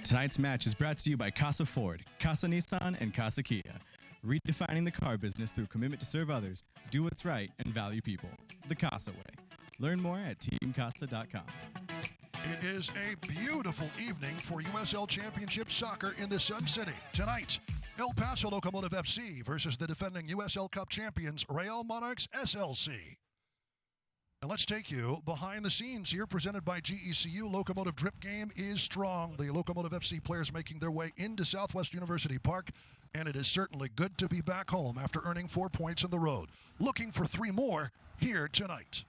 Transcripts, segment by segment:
Tonight's match is brought to you by Casa Ford, Casa Nissan, and Casa Kia. Redefining the car business through commitment to serve others, do what's right, and value people. The Casa way. Learn more at teamcasa.com. It is a beautiful evening for USL Championship Soccer in the Sun City. Tonight, El Paso Locomotive FC versus the defending USL Cup champions, Real Monarchs SLC. And let's take you behind the scenes here, presented by GECU. Locomotive drip game is strong. The Locomotive FC players making their way into Southwest University Park, and it is certainly good to be back home after earning 4 points on the road. Looking for 3 more here tonight.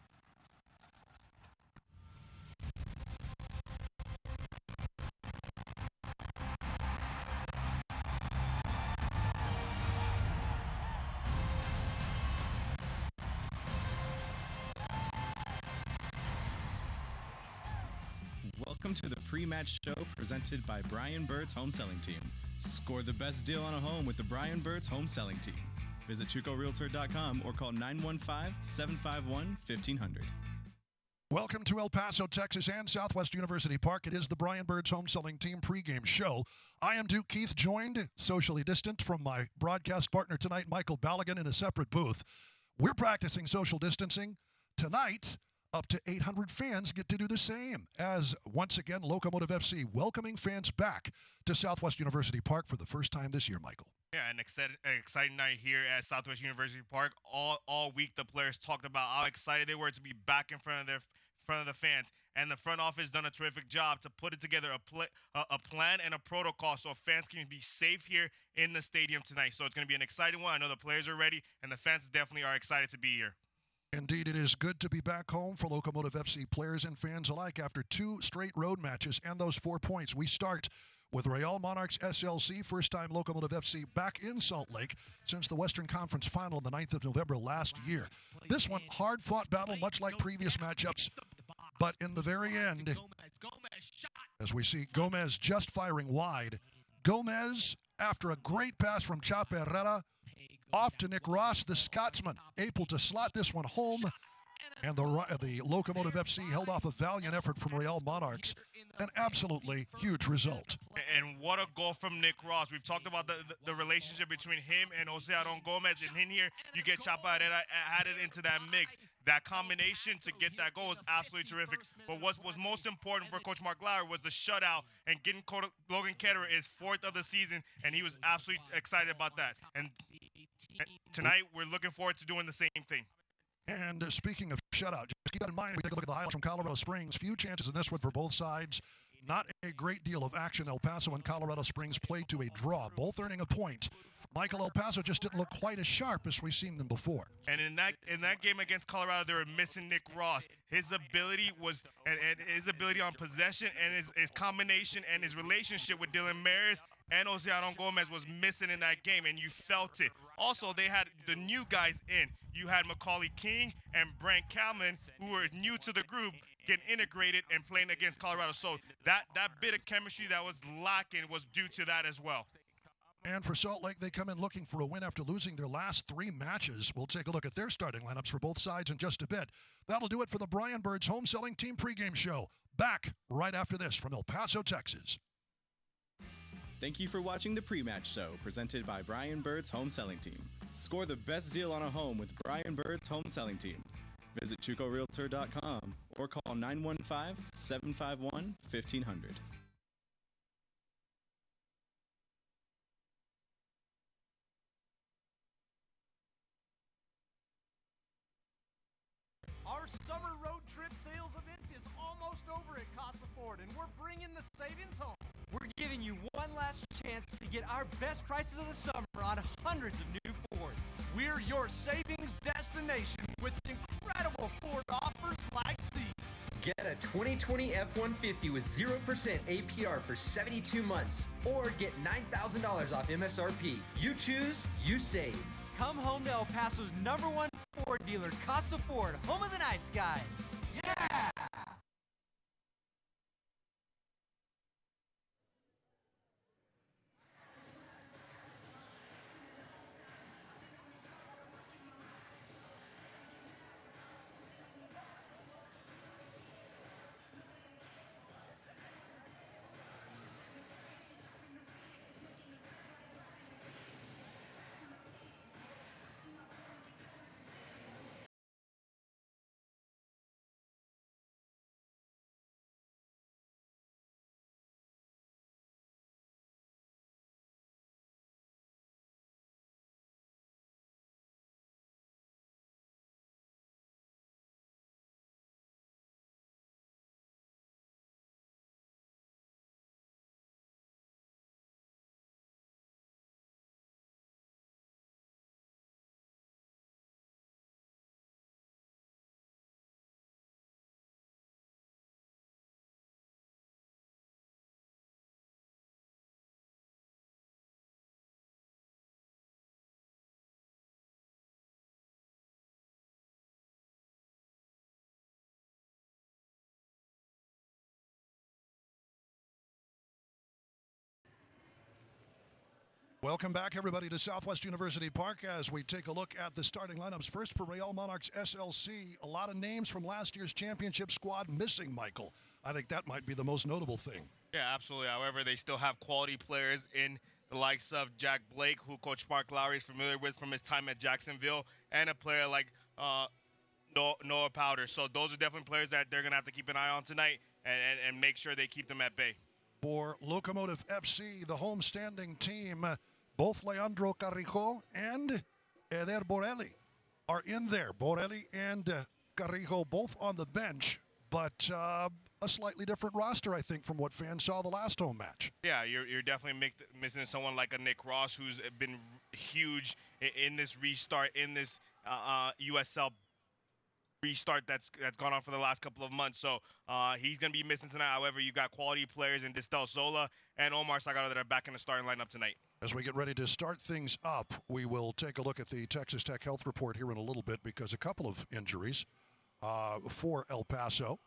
Welcome to the pre-match show presented by Brian Bird's Home Selling Team. Score the best deal on a home with the Brian Bird's Home Selling Team. Visit ChicoRealtor.com or call 915-751-1500. Welcome to El Paso, Texas and Southwest University Park. It is the Brian Bird's Home Selling Team pregame show. I am Duke Keith, joined socially distant from my broadcast partner tonight, Michael Balogun, in a separate booth. We're practicing social distancing. Tonight, up to 800 fans get to do the same, as once again Locomotive FC welcoming fans back to Southwest University Park for the first time this year, Michael. Yeah, an exciting night here at Southwest University Park. All week the players talked about how excited they were to be back in front of the fans, and the front office done a terrific job to put it together a plan and a protocol so fans can be safe here in the stadium tonight. So it's going to be an exciting one. I know the players are ready, and the fans definitely are excited to be here. Indeed, it is good to be back home for Locomotive FC players and fans alike after 2 straight road matches and those 4 points. We start with Real Monarchs SLC, first-time Locomotive FC back in Salt Lake since the Western Conference Final on the 9th of November last year. This one, hard-fought battle, much like previous matchups, but in the very end, as we see Gomez just firing wide, Gomez, after a great pass from Ketterer, off to Nick Ross, the Scotsman, able to slot this one home, and the Locomotive FC held off a valiant effort from Real Monarchs. An absolutely huge result. And what a goal from Nick Ross. We've talked about the relationship between him and Jose Aron Gomez, and in here, you get Chapa added into that mix. That combination to get that goal is absolutely terrific. But what was most important for Coach Mark Lauer was the shutout, and getting Logan Ketterer is 4th of the season, and he was absolutely excited about that. And tonight, we're looking forward to doing the same thing. And speaking of shutout, just keep that in mind. We take a look at the highlights from Colorado Springs. Few chances in this one for both sides. Not a great deal of action. El Paso and Colorado Springs played to a draw, both earning a point. Michael, El Paso just didn't look quite as sharp as we've seen them before. And in that game against Colorado, they were missing Nick Ross. His ability was and his ability on possession and his combination and his relationship with Dylan Maris and Jose Aron Gomez was missing in that game, and you felt it. Also, they had the new guys in. You had Macaulay King and Brent Kalman, who were new to the group, getting integrated and playing against Colorado. So that bit of chemistry that was lacking was due to that as well. And for Salt Lake, they come in looking for a win after losing their last 3 matches. We'll take a look at their starting lineups for both sides in just a bit. That'll do it for the Brian Bird's Home Selling Team pregame show. Back right after this from El Paso, Texas. Thank you for watching the pre-match show presented by Brian Bird's Home Selling Team. Score the best deal on a home with Brian Bird's Home Selling Team. Visit ChicoRealtor.com or call 915-751-1500. Our summer road trip sales event is almost over at Casa Ford, and we're bringing the savings home. We're giving you one last chance to get our best prices of the summer on hundreds of new Fords. We're your savings destination with incredible Ford offers like these. Get a 2020 F-150 with 0% APR for 72 months, or get $9,000 off MSRP. You choose, you save. Come home to El Paso's #1 Ford dealer, Casa Ford, home of the nice guy. Yeah! Welcome back, everybody, to Southwest University Park as we take a look at the starting lineups. First for Real Monarchs SLC, a lot of names from last year's championship squad missing, Michael. I think that might be the most notable thing. Yeah, absolutely. However, they still have quality players in the likes of Jack Blake, who Coach Mark Lowry is familiar with from his time at Jacksonville, and a player like Noah Powder. So those are definitely players that they're going to have to keep an eye on tonight and make sure they keep them at bay. For Locomotive FC, the homestanding team, both Leandro Carrijo and Eder Borelli are in there. Borelli and Carrijo both on the bench, but a slightly different roster, I think, from what fans saw the last home match. Yeah, you're definitely missing someone like a Nick Ross, who's been huge in this restart, in this USL restart that's gone on for the last couple of months. So he's going to be missing tonight. However, you got quality players in Distel Sola and Omar Sagaro that are back in the starting lineup tonight. As we get ready to start things up, we will take a look at the Texas Tech Health Report here in a little bit because a couple of injuries for El Paso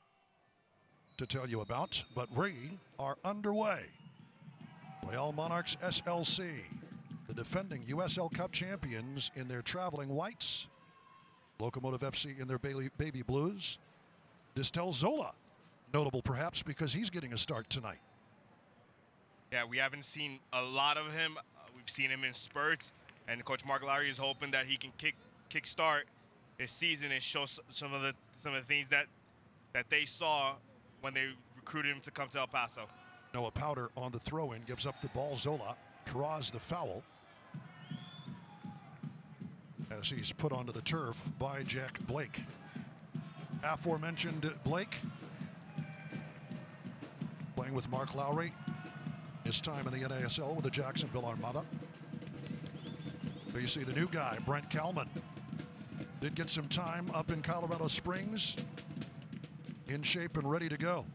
to tell you about. But we are underway. Real Monarchs SLC, the defending USL Cup champions in their traveling whites. Locomotive FC in their baby blues. Distel Zola, notable perhaps because he's getting a start tonight. Yeah, we haven't seen a lot of him. We've seen him in spurts, and Coach Mark Lowry is hoping that he can kickstart his season and show some of the things that they saw when they recruited him to come to El Paso. Noah Powder on the throw-in gives up the ball. Zola draws the foul as he's put onto the turf by Jack Blake. Aforementioned Blake playing with Mark Lowry. His time in the NASL with the Jacksonville Armada. There you see the new guy, Brent Kalman. Did get some time up in Colorado Springs. In shape and ready to go.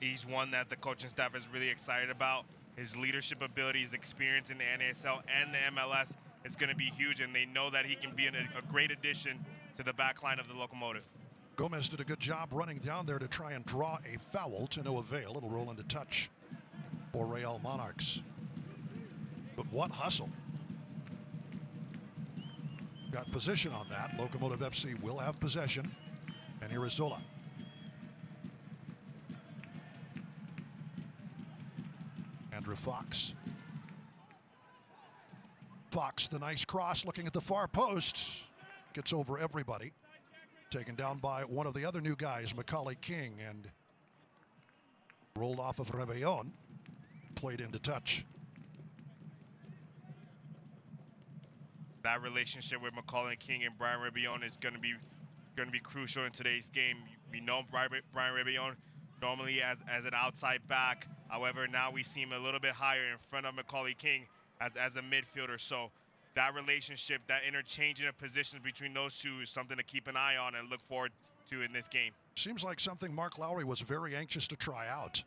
He's one that the coaching staff is really excited about. His leadership ability, his experience in the NASL and the MLS is going to be huge, and they know that he can be a great addition to the back line of the Locomotive. Gomez did a good job running down there to try and draw a foul to no avail. It'll roll into touch for Real Monarchs. But what hustle. Got position on that. Locomotive FC will have possession. And here is Zola. Andrew Fox. Fox, the nice cross, looking at the far post. Gets over everybody. Taken down by one of the other new guys, Macaulay King, and rolled off of Rebellon. Played into touch. That relationship with Macaulay King and Brian Rebellon is going to be crucial in today's game. We know Brian Rebellon normally as an outside back. However, now we see him a little bit higher in front of Macaulay King as a midfielder. So that relationship, that interchanging of positions between those two is something to keep an eye on and look forward to in this game. Seems like something Mark Lowry was very anxious to try out.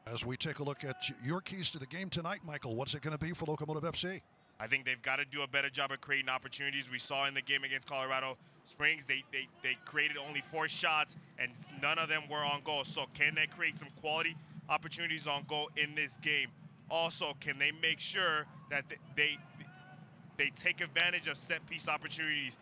As we take a look at your keys to the game tonight, Michael, what's it going to be for Locomotive FC? I think they've got to do a better job of creating opportunities. We saw in the game against Colorado Springs, they created only 4 shots, and none of them were on goal. So can they create some quality opportunities on goal in this game? Also, can they make sure that they take advantage of set-piece opportunities?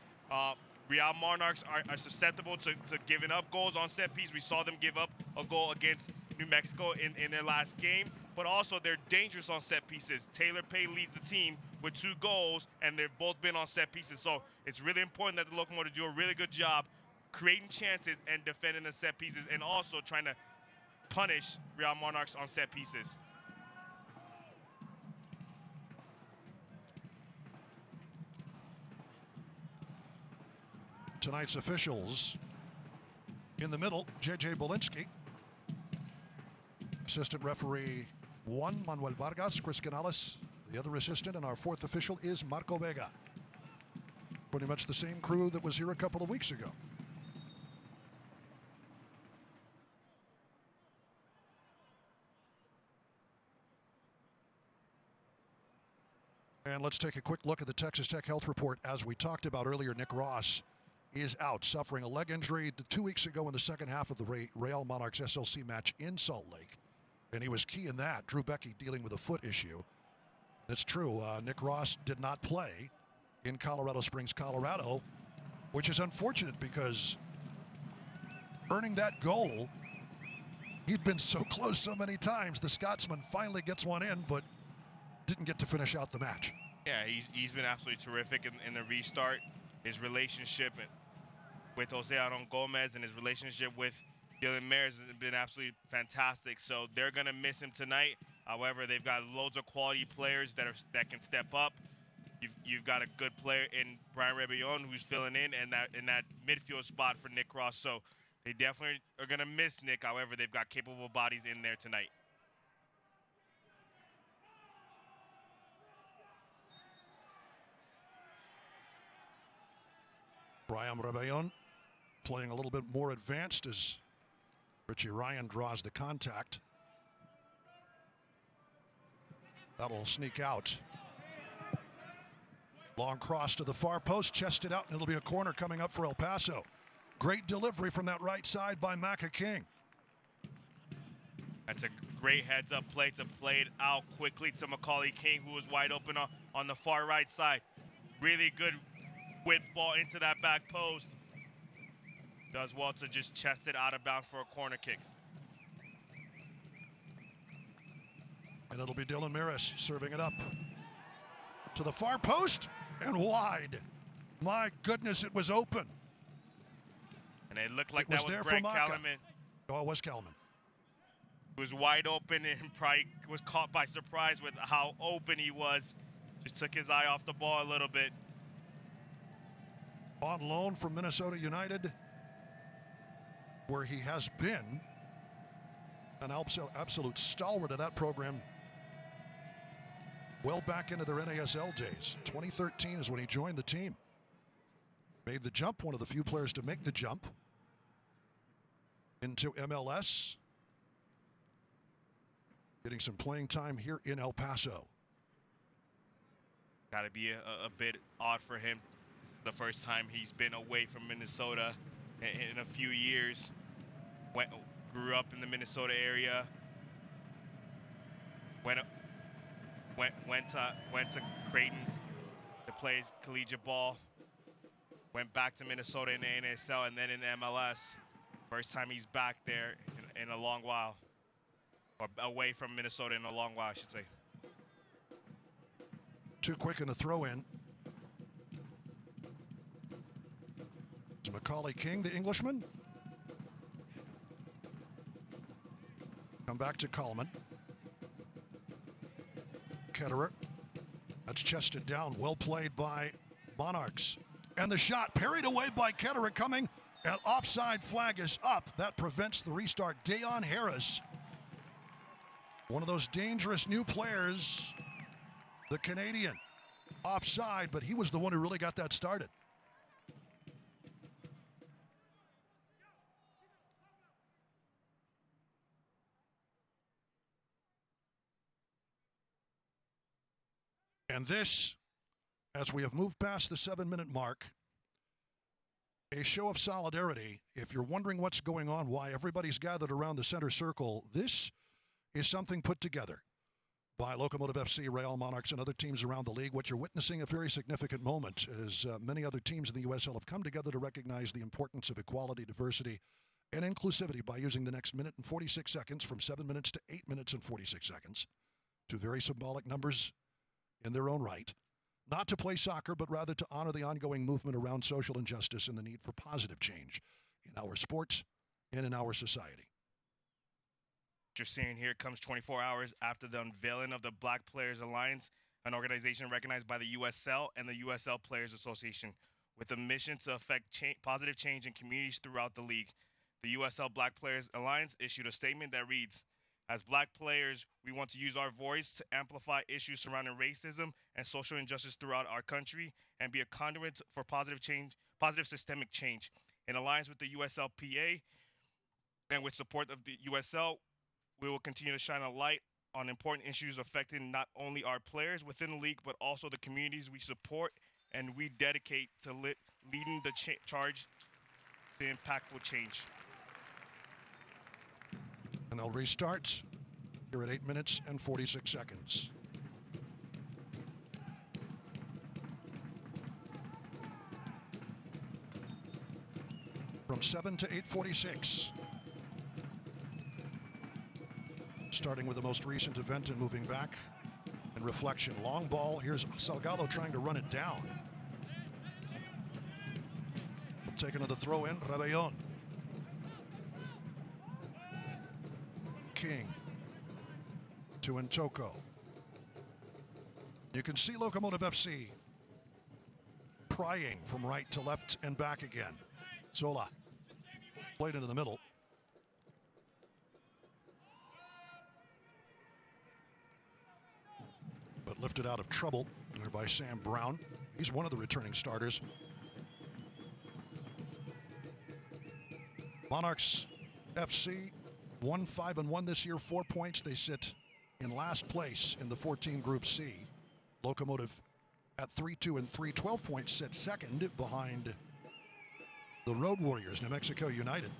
Real Monarchs are susceptible to giving up goals on set-piece. We saw them give up a goal against New Mexico in their last game, but also they're dangerous on set pieces. Taylor Pay leads the team with 2 goals, and they've both been on set pieces. So it's really important that the Locomotive do a really good job creating chances and defending the set pieces, and also trying to punish Real Monarchs on set pieces. Tonight's officials in the middle, J.J. Bolinsky. Assistant referee 1, Manuel Vargas. Chris Canales, the other assistant. And our 4th official is Marco Vega. Pretty much the same crew that was here a couple of weeks ago. And let's take a quick look at the Texas Tech Health Report. As we talked about earlier, Nick Ross is out, suffering a leg injury 2 weeks ago in the second half of the Real Monarchs SLC match in Salt Lake. And he was key in that. Drew Becky dealing with a foot issue. It's true. Nick Ross did not play in Colorado Springs, Colorado, which is unfortunate because earning that goal, he'd been so close so many times. The Scotsman finally gets one in, but didn't get to finish out the match. Yeah, he's been absolutely terrific in the restart. His relationship with Jose Aaron Gomez and his relationship with Dylan Mares has been absolutely fantastic. So they're gonna miss him tonight. However, they've got loads of quality players that can step up. You've got a good player in Brian Rebellon who's filling in that midfield spot for Nick Ross. So they definitely are gonna miss Nick. However, they've got capable bodies in there tonight. Brian Rebellon playing a little bit more advanced as Richie Ryan draws the contact. That'll sneak out. Long cross to the far post, chested out, and it'll be a corner coming up for El Paso. Great delivery from that right side by Macca King. That's a great heads-up play to play it out quickly to Macaulay King, who was wide open on the far right side. Really good whip ball into that back post. Does well to just chest it out of bounds for a corner kick. And it'll be Dylan Maris serving it up to the far post and wide. My goodness, it was open. And it looked like It was that was there Brent for Macca. Kellerman. Oh, it was Kellerman. He was wide open and probably was caught by surprise with how open he was. Just took his eye off the ball a little bit. On loan from Minnesota United, where he has been an absolute stalwart of that program well back into their NASL days. 2013 is when he joined the team. Made the jump, one of the few players to make the jump into MLS. Getting some playing time here in El Paso. Got to be a bit odd for him. This is the first time he's been away from Minnesota in a few years. Grew up in the Minnesota area. Went to Creighton to play collegiate ball. Went back to Minnesota in the NASL and then in the MLS. First time he's back there in a long while. Or away from Minnesota in a long while, I should say. Too quick in the throw in. It's Macaulay King, the Englishman. Come back to Coleman. Ketterer. That's chested down. Well played by Monarchs. And the shot parried away by Ketterer coming. An offside flag is up. That prevents the restart. Dayon Harris. One of those dangerous new players. The Canadian. Offside, but he was the one who really got that started. And this, as we have moved past the 7-minute mark, a show of solidarity. If you're wondering what's going on, why everybody's gathered around the center circle, this is something put together by Locomotive FC, Real Monarchs, and other teams around the league. What you're witnessing, a very significant moment, as many other teams in the USL have come together to recognize the importance of equality, diversity, and inclusivity by using the next minute and 46 seconds from 7 minutes to 8 minutes and 46 seconds. Two very symbolic numbers in their own right. Not to play soccer, but rather to honor the ongoing movement around social injustice and the need for positive change in our sports and in our society. You're seeing here comes 24 hours after the unveiling of the Black Players Alliance, an organization recognized by the USL and the USL Players Association, with a mission to affect positive change in communities throughout the league. The USL Black Players Alliance issued a statement that reads, "As Black players, we want to use our voice to amplify issues surrounding racism and social injustice throughout our country and be a conduit for positive systemic change. In alliance with the USLPA and with support of the USL, we will continue to shine a light on important issues affecting not only our players within the league, but also the communities we support, and we dedicate to leading the charge to impactful change." And they'll restart here at 8 minutes and 46 seconds. from 7 to 8:46. Starting with the most recent event and moving back in reflection. Long ball. Here's Salgado trying to run it down. Taking to the throw in. Rebellon. King to Ntoko. You can see Locomotive FC prying from right to left and back again. Zola played into the middle. But lifted out of trouble there by Sam Brown. He's one of the returning starters. Monarchs FC 1-5-1 this year, 4 points. They sit in last place in the 14 Group C. Locomotive at 3-2-3, 12 points, sit second behind the Road Warriors, New Mexico United.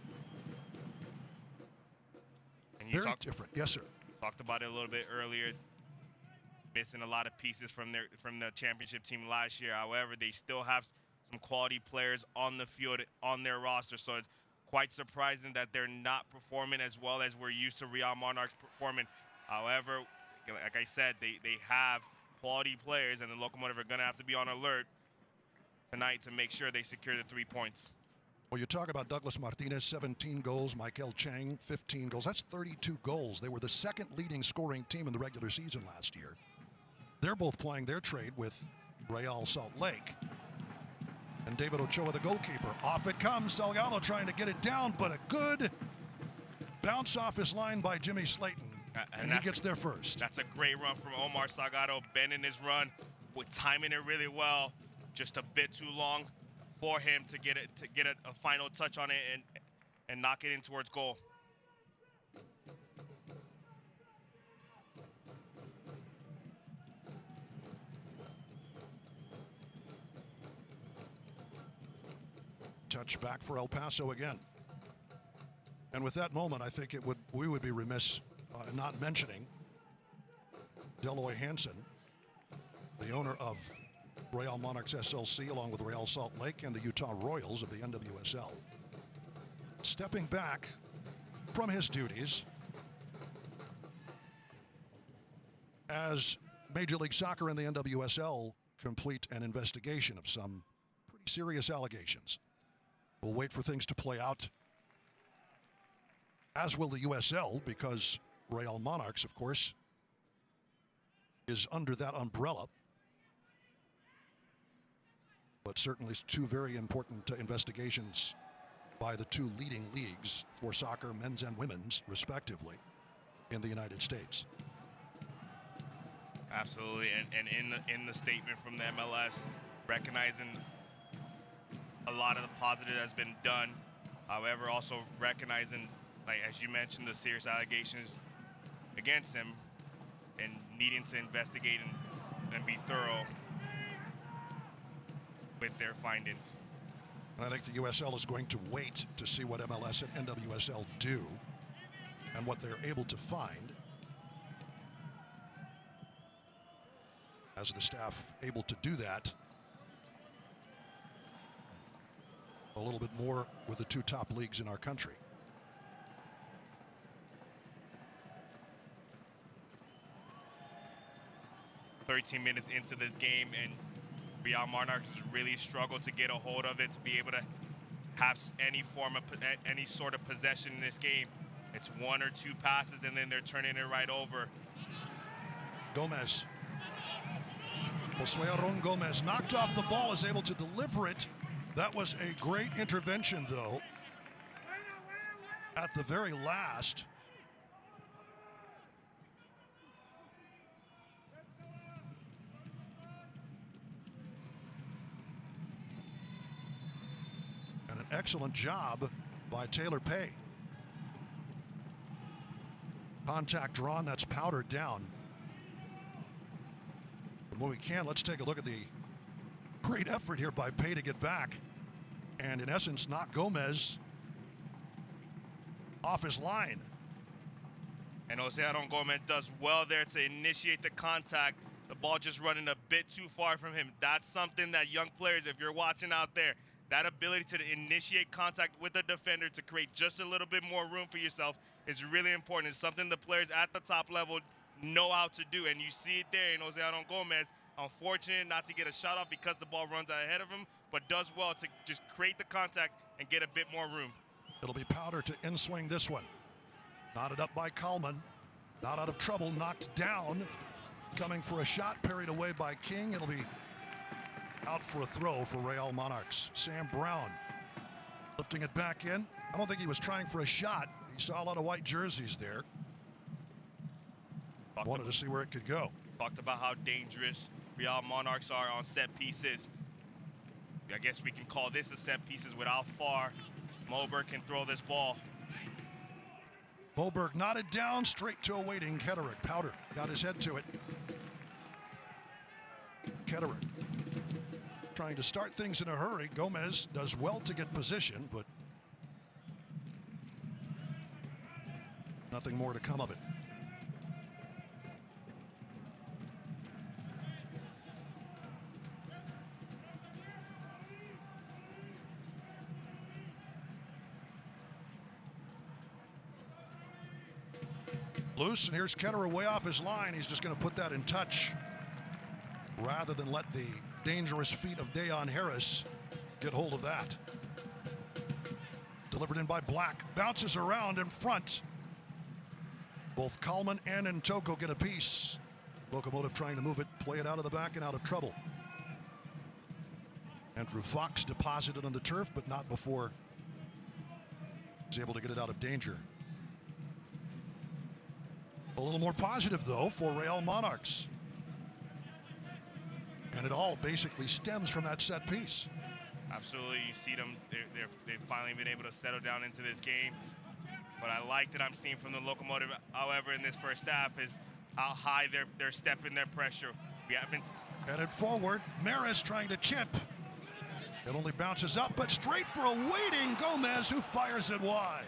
And you Very different. Yes, sir. Talked about it a little bit earlier. Missing a lot of pieces from the championship team last year. However, they still have some quality players on the field on their roster. So it's quite surprising that they're not performing as well as we're used to Real Monarchs performing. However, like I said, they have quality players, and the Locomotive are going to have to be on alert tonight to make sure they secure the 3 points. Well, you talk about Douglas Martinez, 17 goals, Michael Chang, 15 goals. That's 32 goals. They were the second leading scoring team in the regular season last year. They're both playing their trade with Real Salt Lake. And David Ochoa, the goalkeeper. Off it comes. Salgado trying to get it down, but a good bounce off his line by Jimmy Slayton. And he gets there first. That's a great run from Omar Salgado, bending his run, with timing it really well. Just a bit too long for him to get a final touch on it and knock it in towards goal. Touch back for El Paso again. And with that moment, I think we would be remiss not mentioning Deloy Hansen, the owner of Real Monarchs SLC, along with Real Salt Lake and the Utah Royals of the NWSL. Stepping back from his duties as Major League Soccer and the NWSL complete an investigation of some pretty serious allegations. We'll wait for things to play out, as will the USL, because Real Monarchs, of course, is under that umbrella. But certainly two very important investigations by the two leading leagues for soccer, men's and women's, respectively, in the United States. Absolutely, and in the statement from the MLS, recognizing a lot of the positive that's been done. However, also recognizing, like as you mentioned, the serious allegations against him and needing to investigate and be thorough with their findings. And I think the USL is going to wait to see what MLS and NWSL do and what they're able to find. As the staff able to do that a little bit more with the two top leagues in our country. "13 minutes into this game, and Real Monarchs has really struggled to get a hold of it, to be able to have any sort of possession in this game. It's one or two passes, and then they're turning it right over. Gomez. Josue Aron Gomez knocked off the ball, is able to deliver it. That was a great intervention, though, at the very last. And an excellent job by Taylor Pay. Contact drawn, that's powdered down. And when we can, let's take a look at the great effort here by Pay to get back and, in essence, knock Gomez off his line. And Jose Aron Gomez does well there to initiate the contact. The ball just running a bit too far from him. That's something that young players, if you're watching out there, that ability to initiate contact with the defender to create just a little bit more room for yourself is really important. It's something the players at the top level know how to do, and you see it there in Jose Gomez. Unfortunate not to get a shot off because the ball runs out ahead of him, but does well to just create the contact and get a bit more room. It'll be Powder to in-swing this one. Knotted up by Coleman. Not out of trouble, knocked down. Coming for a shot, parried away by King. It'll be out for a throw for Real Monarchs. Sam Brown lifting it back in. I don't think he was trying for a shot. He saw a lot of white jerseys there. Wanted to see where it could go. Talked about how dangerous Real Monarchs are on set pieces. I guess we can call this a set pieces with how far Moberg can throw this ball. Moberg knotted down, straight to a waiting Ketterer. Powder got his head to it. Ketterer trying to start things in a hurry. Gomez does well to get position, but nothing more to come of it. Loose, and here's Ketterer way off his line. He's just going to put that in touch rather than let the dangerous feet of Dayon Harris get hold of that. Delivered in by Black. Bounces around in front. Both Coleman and Ntoko get a piece. Locomotive trying to move it, play it out of the back and out of trouble. Andrew Fox deposited on the turf, but not before he's able to get it out of danger. A little more positive, though, for Real Monarchs. And it all basically stems from that set piece. Absolutely. You see them. They've finally been able to settle down into this game. What I like that I'm seeing from the Locomotive, however, in this first half is how high they're stepping their pressure. We haven't... Headed forward. Maris trying to chip. It only bounces up, but straight for a waiting Gomez, who fires it wide.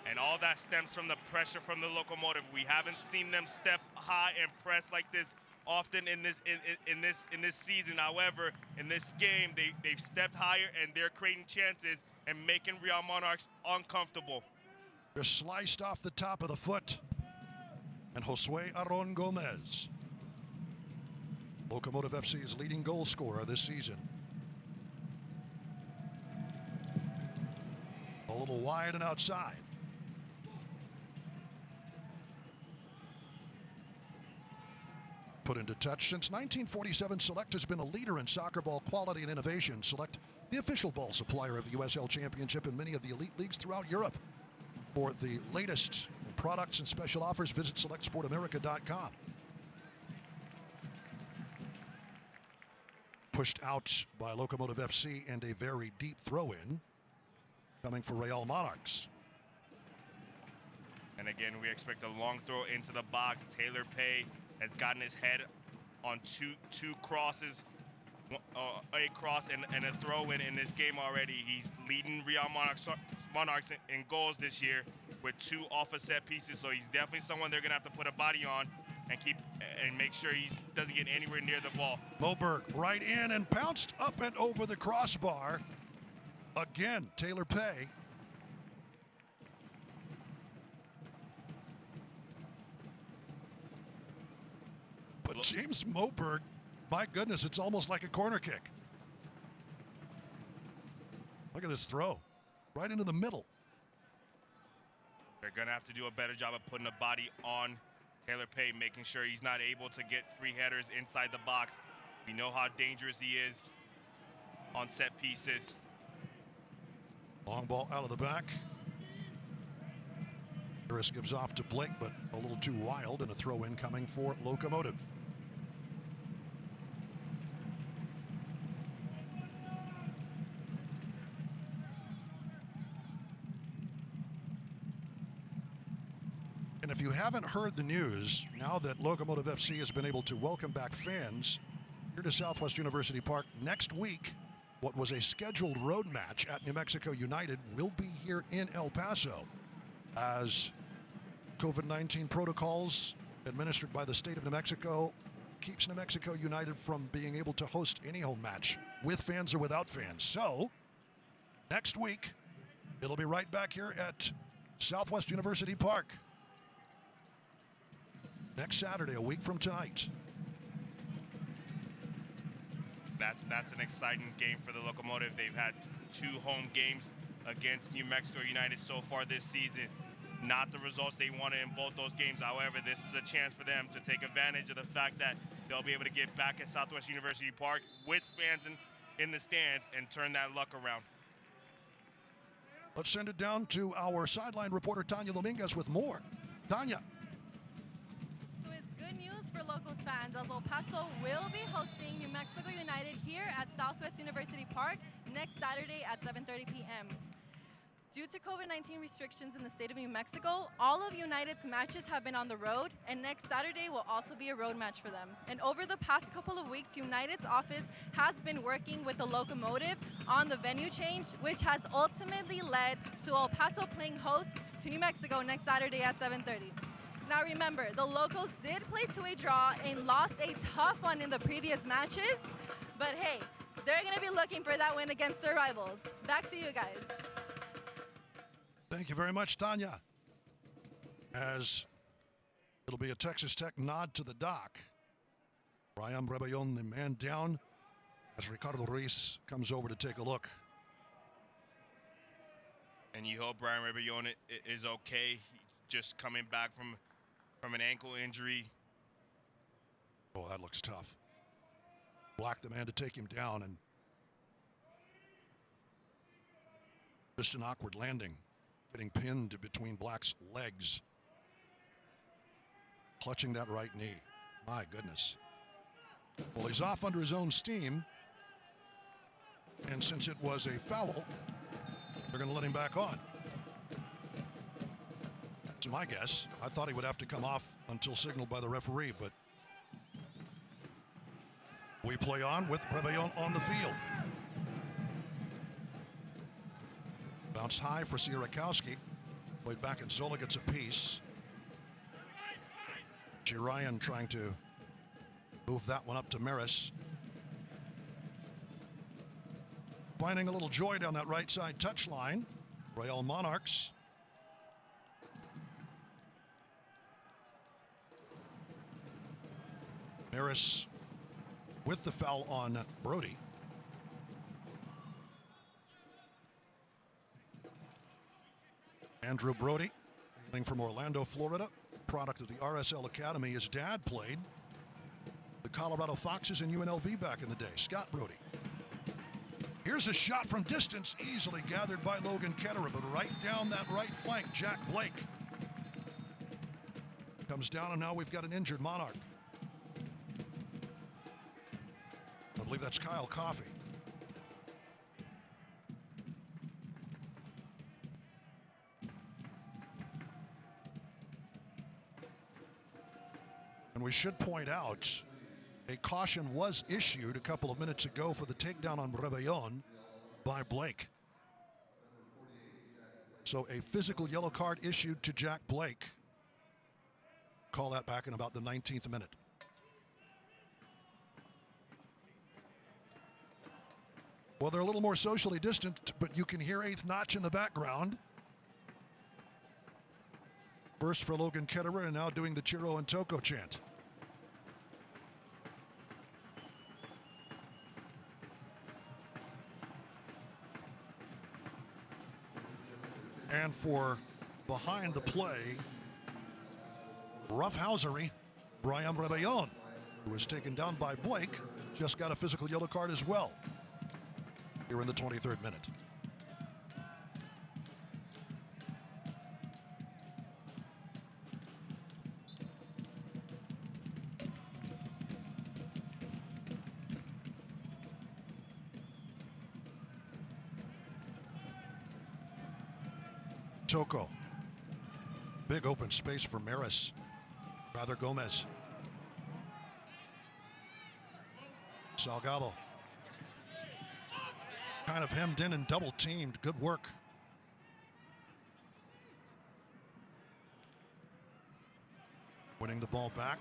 And all that stems from the pressure from the Locomotive. We haven't seen them step high and press like this often in this season. However, in this game, they've stepped higher and they're creating chances and making Real Monarchs uncomfortable. Just sliced off the top of the foot. And Josue Aron Gomez, Locomotive FC's leading goal scorer this season. A little wide and outside. Put into touch. Since 1947, Select has been a leader in soccer ball quality and innovation. Select, the official ball supplier of the USL Championship and many of the elite leagues throughout Europe. For the latest products and special offers, visit selectsportamerica.com. Pushed out by Locomotive FC, and a very deep throw-in coming for Real Monarchs. And again, we expect a long throw into the box. Taylor Pay has gotten his head on two crosses, a cross and a throw-in in this game already. He's leading Real Monarchs in goals this year with 2 off of set pieces, so he's definitely someone they're going to have to put a body on and make sure he doesn't get anywhere near the ball. Moberg right in and pounced up and over the crossbar. Again, Taylor Pay. But James Moberg, my goodness, it's almost like a corner kick. Look at this throw. Right into the middle. They're going to have to do a better job of putting a body on Taylor Pay, making sure he's not able to get free headers inside the box. We know how dangerous he is on set pieces. Long ball out of the back. Harris gives off to Blake, but a little too wild, and a throw-in coming for Locomotive. And if you haven't heard the news, now that Locomotive FC has been able to welcome back fans here to Southwest University Park next week, what was a scheduled road match at New Mexico United will be here in El Paso, as COVID-19 protocols administered by the state of New Mexico keeps New Mexico United from being able to host any home match with fans or without fans. So next week, it'll be right back here at Southwest University Park. Next Saturday, a week from tonight. That's an exciting game for the Locomotive. They've had 2 home games against New Mexico United so far this season. Not the results they wanted in both those games. However, this is a chance for them to take advantage of the fact that they'll be able to get back at Southwest University Park with fans in the stands and turn that luck around. Let's send it down to our sideline reporter, Tanya Dominguez, with more. Tanya. So it's good news for Locos fans, as El Paso will be hosting New Mexico United here at Southwest University Park next Saturday at 7:30 p.m. Due to COVID-19 restrictions in the state of New Mexico, all of United's matches have been on the road, and next Saturday will also be a road match for them. And over the past couple of weeks, United's office has been working with the Locomotive on the venue change, which has ultimately led to El Paso playing host to New Mexico next Saturday at 7:30. Now remember, the Locos did play to a draw and lost a tough one in the previous matches, but hey, they're going to be looking for that win against their rivals. Back to you guys. Thank you very much, Tanya. As it'll be a Texas Tech nod to the dock. Brian Rebellon, the man down, as Ricardo Ruiz comes over to take a look. And you hope Brian Rebellon is okay, just coming back from an ankle injury. Oh, that looks tough. Black, the man to take him down, and just an awkward landing. Getting pinned between Black's legs. Clutching that right knee. My goodness. Well, he's off under his own steam. And since it was a foul, they're going to let him back on. That's my guess. I thought he would have to come off until signaled by the referee, but we play on with Rebellon on the field. Bounced high for Sierakowski. Played back, and Zola gets a piece. Ryan trying to move that one up to Maris. Finding a little joy down that right side touchline. Royal Monarchs. Maris with the foul on Brody. Andrew Brody, hailing from Orlando, Florida, product of the RSL Academy. His dad played the Colorado Foxes and UNLV back in the day. Scott Brody. Here's a shot from distance, easily gathered by Logan Ketterer, but right down that right flank, Jack Blake comes down, and now we've got an injured Monarch. I believe that's Kyle Coffey. And we should point out, a caution was issued a couple of minutes ago for the takedown on Rebellon by Blake. So a physical yellow card issued to Jack Blake. Call that back in about the 19th minute. Well, they're a little more socially distant, but you can hear Eighth Notch in the background. First for Logan Ketterer, and now doing the Chiro and Toko chant. And for behind the play, roughhousery, Brian Rebellon, who was taken down by Blake, just got a physical yellow card as well here in the 23rd minute. Toko. Big open space for Maris. Rather Gomez. Salgado. Kind of hemmed in and double teamed. Good work. Winning the ball back. .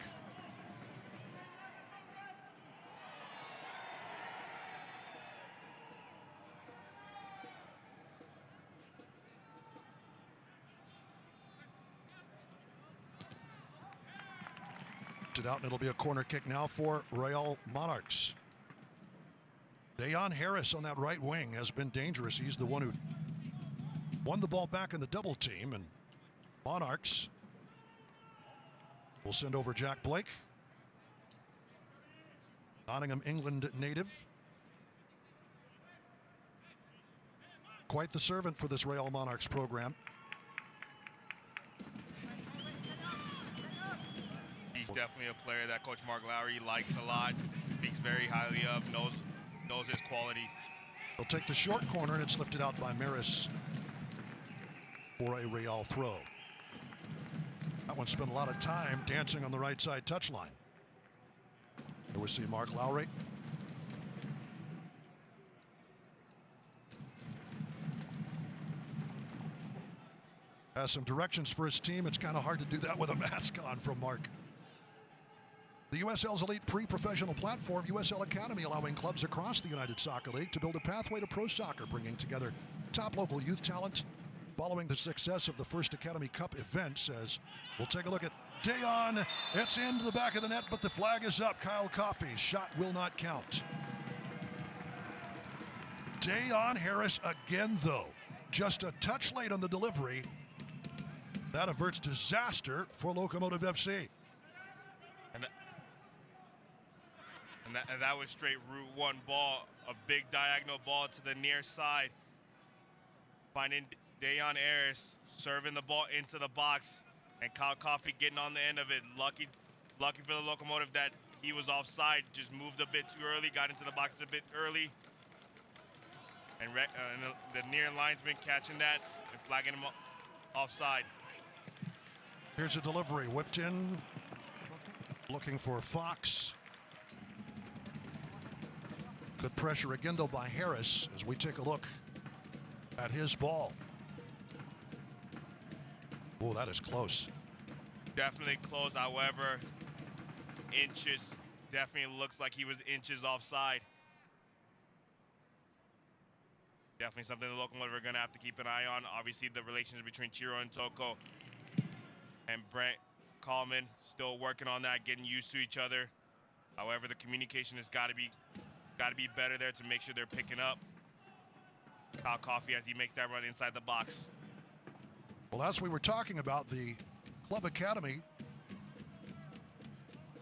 It out, and it'll be a corner kick now for Real Monarchs. Dayon Harris on that right wing has been dangerous. He's the one who won the ball back in the double team, and Monarchs will send over Jack Blake, Nottingham, England native. Quite the servant for this Real Monarchs program. He's definitely a player that Coach Mark Lowry likes a lot, speaks very highly of, knows his quality. He'll take the short corner, and it's lifted out by Maris for a Real throw. That one spent a lot of time dancing on the right side touchline. Here we see Mark Lowry. Has some directions for his team. It's kind of hard to do that with a mask on from Mark. The USL's elite pre-professional platform, USL Academy, allowing clubs across the United Soccer League to build a pathway to pro soccer, bringing together top local youth talent. Following the success of the first Academy Cup event, says, we'll take a look at Dayon. It's into the back of the net, but the flag is up. Kyle Coffey's shot will not count. Dayon Harris again, though. Just a touch late on the delivery. That averts disaster for Locomotive FC. And that was straight Route 1 ball, a big diagonal ball to the near side. Finding Dayon Harris serving the ball into the box, and Kyle Coffey getting on the end of it. Lucky for the Locomotive that he was offside, just moved a bit too early, got into the box a bit early. And the near linesman catching that and flagging him offside. Here's a delivery, whipped in, looking for Fox. Good pressure again, though, by Harris as we take a look at his ball. Oh, that is close. Definitely close, however, inches. Definitely looks like he was inches offside. Definitely something the Locomotive are going to have to keep an eye on. Obviously, the relationship between Chiro and Toko and Brent Coleman still working on that, getting used to each other. However, the communication has got to be better there to make sure they're picking up Kyle Coffey as he makes that run inside the box. Well, as we were talking about the Club Academy,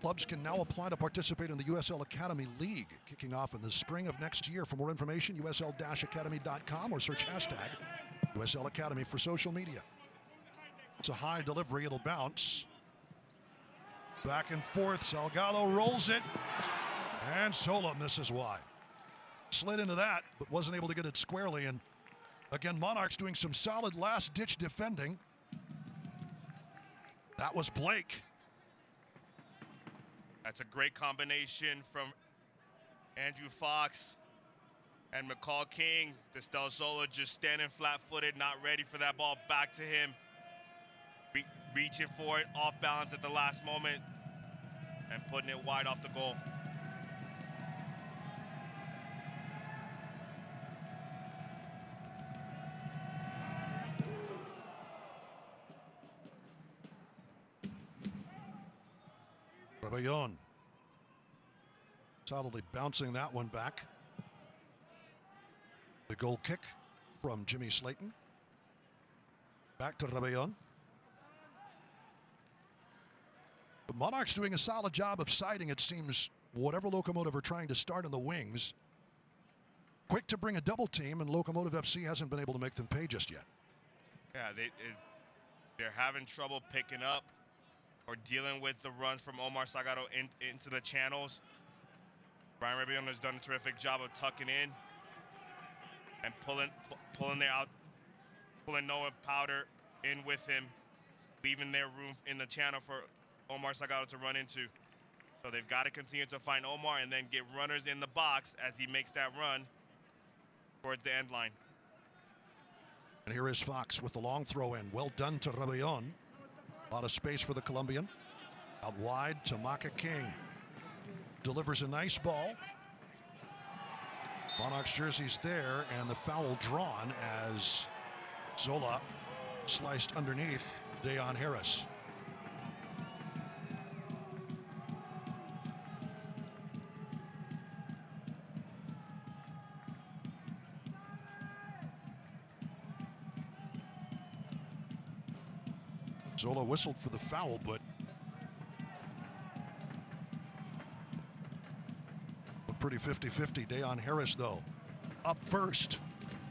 clubs can now apply to participate in the USL Academy League, kicking off in the spring of next year. For more information, usl-academy.com or search hashtag USL Academy for social media. It's a high delivery. It'll bounce. Back and forth. Salgado rolls it. And Sola misses wide. Slid into that, but wasn't able to get it squarely. And again, Monarchs doing some solid last-ditch defending. That was Blake. That's a great combination from Andrew Fox and McCall King. Destel Sola just standing flat-footed, not ready for that ball. Back to him. Reaching for it, off balance at the last moment, and putting it wide off the goal. Rebellon solidly bouncing that one back. The goal kick from Jimmy Slayton. Back to Rebellon. The Monarchs doing a solid job of siding, it seems, whatever Locomotive are trying to start in the wings. Quick to bring a double team, and Locomotive FC hasn't been able to make them pay just yet. Yeah, they're having trouble picking up or dealing with the runs from Omar Salgado into the channels. Brian Rebellon has done a terrific job of tucking in and pulling Noah Powder in with him, leaving their room in the channel for Omar Salgado to run into. So they've got to continue to find Omar and then get runners in the box as he makes that run towards the end line. And here is Fox with the long throw in. Well done to Rebellon. A lot of space for the Colombian. Out wide to Maka King. Delivers a nice ball. Monarchs jerseys there, and the foul drawn as Zola sliced underneath Dayon Harris. Zola whistled for the foul, but looked pretty 50-50. Dayon Harris, though, up first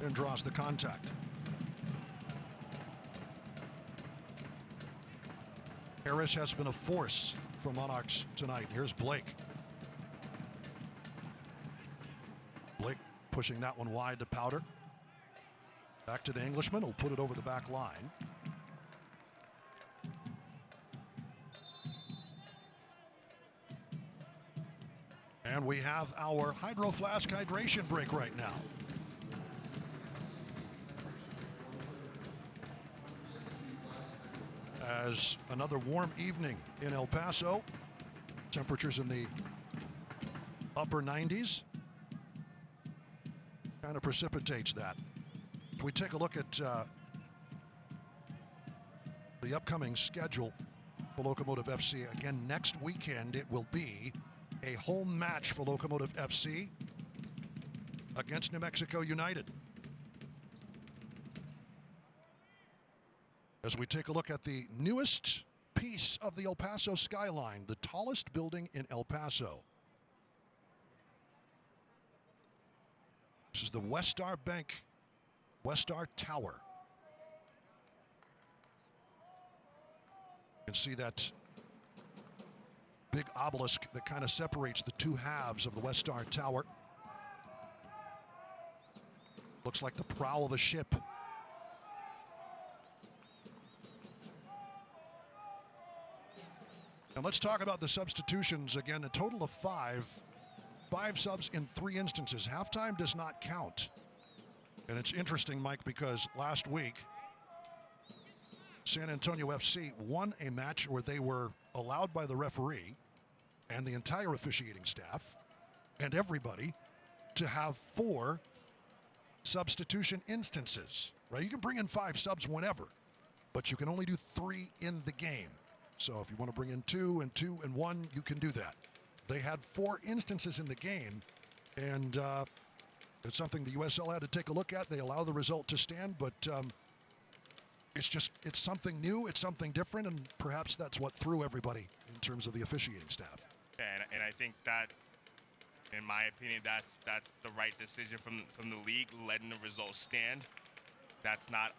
and draws the contact. Harris has been a force for Monarchs tonight. Here's Blake. Blake pushing that one wide to Powder. Back to the Englishman, who'll put it over the back line. And we have our Hydro Flask hydration break right now. As another warm evening in El Paso. Temperatures in the upper 90s. Kind of precipitates that. If we take a look at the upcoming schedule for Locomotive FC, again, next weekend it will be a home match for Locomotive FC against New Mexico United. As we take a look at the newest piece of the El Paso skyline, the tallest building in El Paso. This is the Westar Bank, Westar Tower. You can see that big obelisk that kind of separates the two halves of the Westar Tower. Looks like the prow of a ship. And let's talk about the substitutions again. A total of five subs in 3 instances. Halftime does not count. And it's interesting, Mike, because last week San Antonio FC won a match where they were allowed by the referee and the entire officiating staff and everybody to have 4 substitution instances, right? You can bring in 5 subs whenever, but you can only do 3 in the game. So if you want to bring in 2 and 2 and 1, you can do that. They had 4 instances in the game, and it's something the USL had to take a look at. They allow the result to stand, but it's something new, it's something different, and perhaps that's what threw everybody in terms of the officiating staff. Yeah, and I think that, in my opinion, that's the right decision from the league, letting the result stand. That's not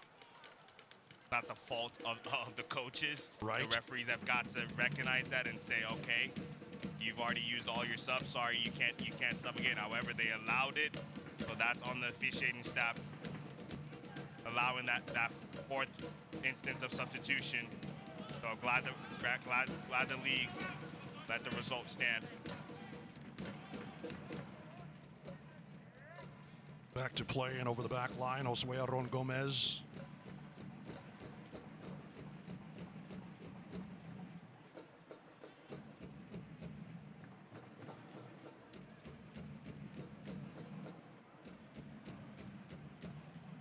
the fault of the coaches. Right. The referees have got to recognize that and say, okay, you've already used all your subs. Sorry, you can't sub again. However, they allowed it, so that's on the officiating staff allowing that 4th instance of substitution. So glad the league let the result stand. Back to play and over the back line, Josue Aron Gomez.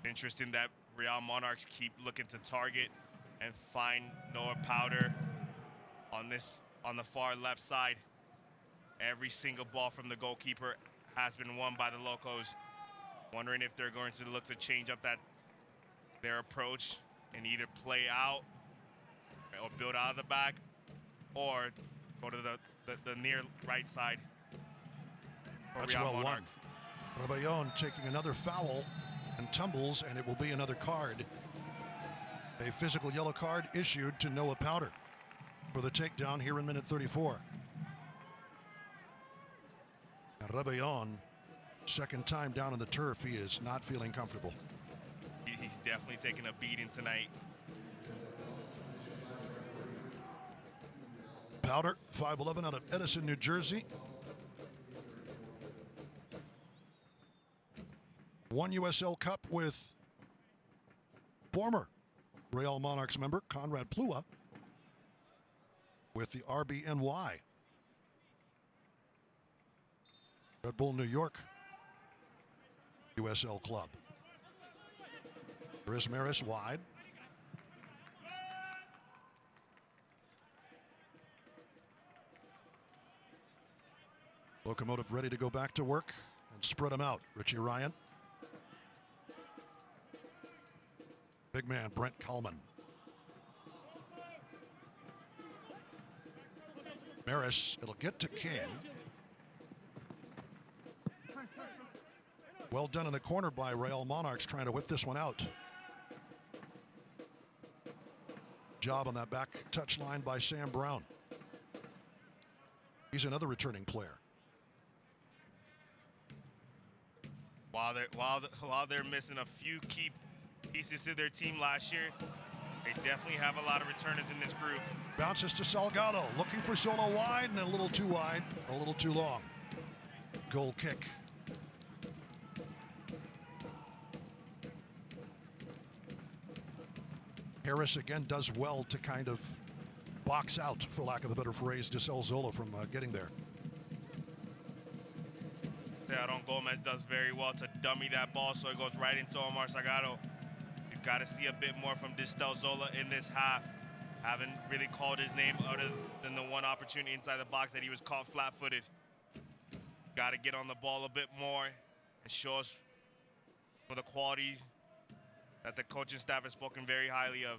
Interesting that Real Monarchs keep looking to target and find Noah Powder on the far left side. Every single ball from the goalkeeper has been won by the Locos. Wondering if they're going to look to change up their approach and either play out or build out of the back or go to the near right side. That's Real well Monarch. won. Rebellon taking another foul and tumbles, and it will be another card. A physical yellow card issued to Noah Powder for the takedown here in minute 34. And Rebellon, second time down on the turf, he is not feeling comfortable. He's definitely taking a beating tonight. Powder, 5'11", out of Edison, New Jersey. Won USL Cup with former Real Monarchs member Conrad Plua with the RBNY. Red Bull New York USL club. Chris Maris wide. Locomotive ready to go back to work and spread them out. Richie Ryan. Big man Brent Coleman. Maris, it'll get to King. Well done in the corner by Real Monarchs, trying to whip this one out. Job on that back touch line by Sam Brown. He's another returning player. While they're missing a few key pieces to their team last year, they definitely have a lot of returners in this group. Bounces to Salgado, looking for solo wide, and a little too wide, a little too long. Goal kick. Harris again does well to kind of box out, for lack of a better phrase, Giselle Zola from getting there. Aaron Gomez does very well to dummy that ball, so it goes right into Omar Salgado. You've got to see a bit more from Distel Zola in this half. Haven't really called his name other than the one opportunity inside the box that he was caught flat-footed. Got to get on the ball a bit more and show us some of the qualities that the coaching staff has spoken very highly of.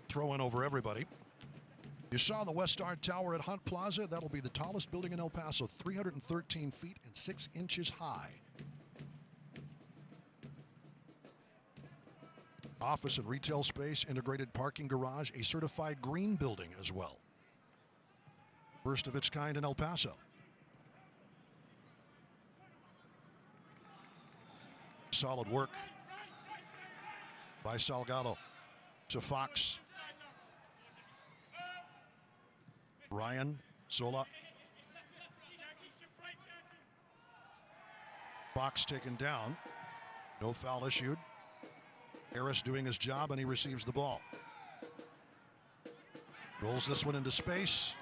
Throw in over everybody. You saw the West Star Tower at Hunt Plaza. That'll be the tallest building in El Paso, 313 feet and 6 inches high. Office and retail space, integrated parking garage, a certified green building as well. First of its kind in El Paso. Solid work by Salgado to Fox. Ryan, Zola. Fox taken down. No foul issued. Harris doing his job, and he receives the ball. Rolls this one into space.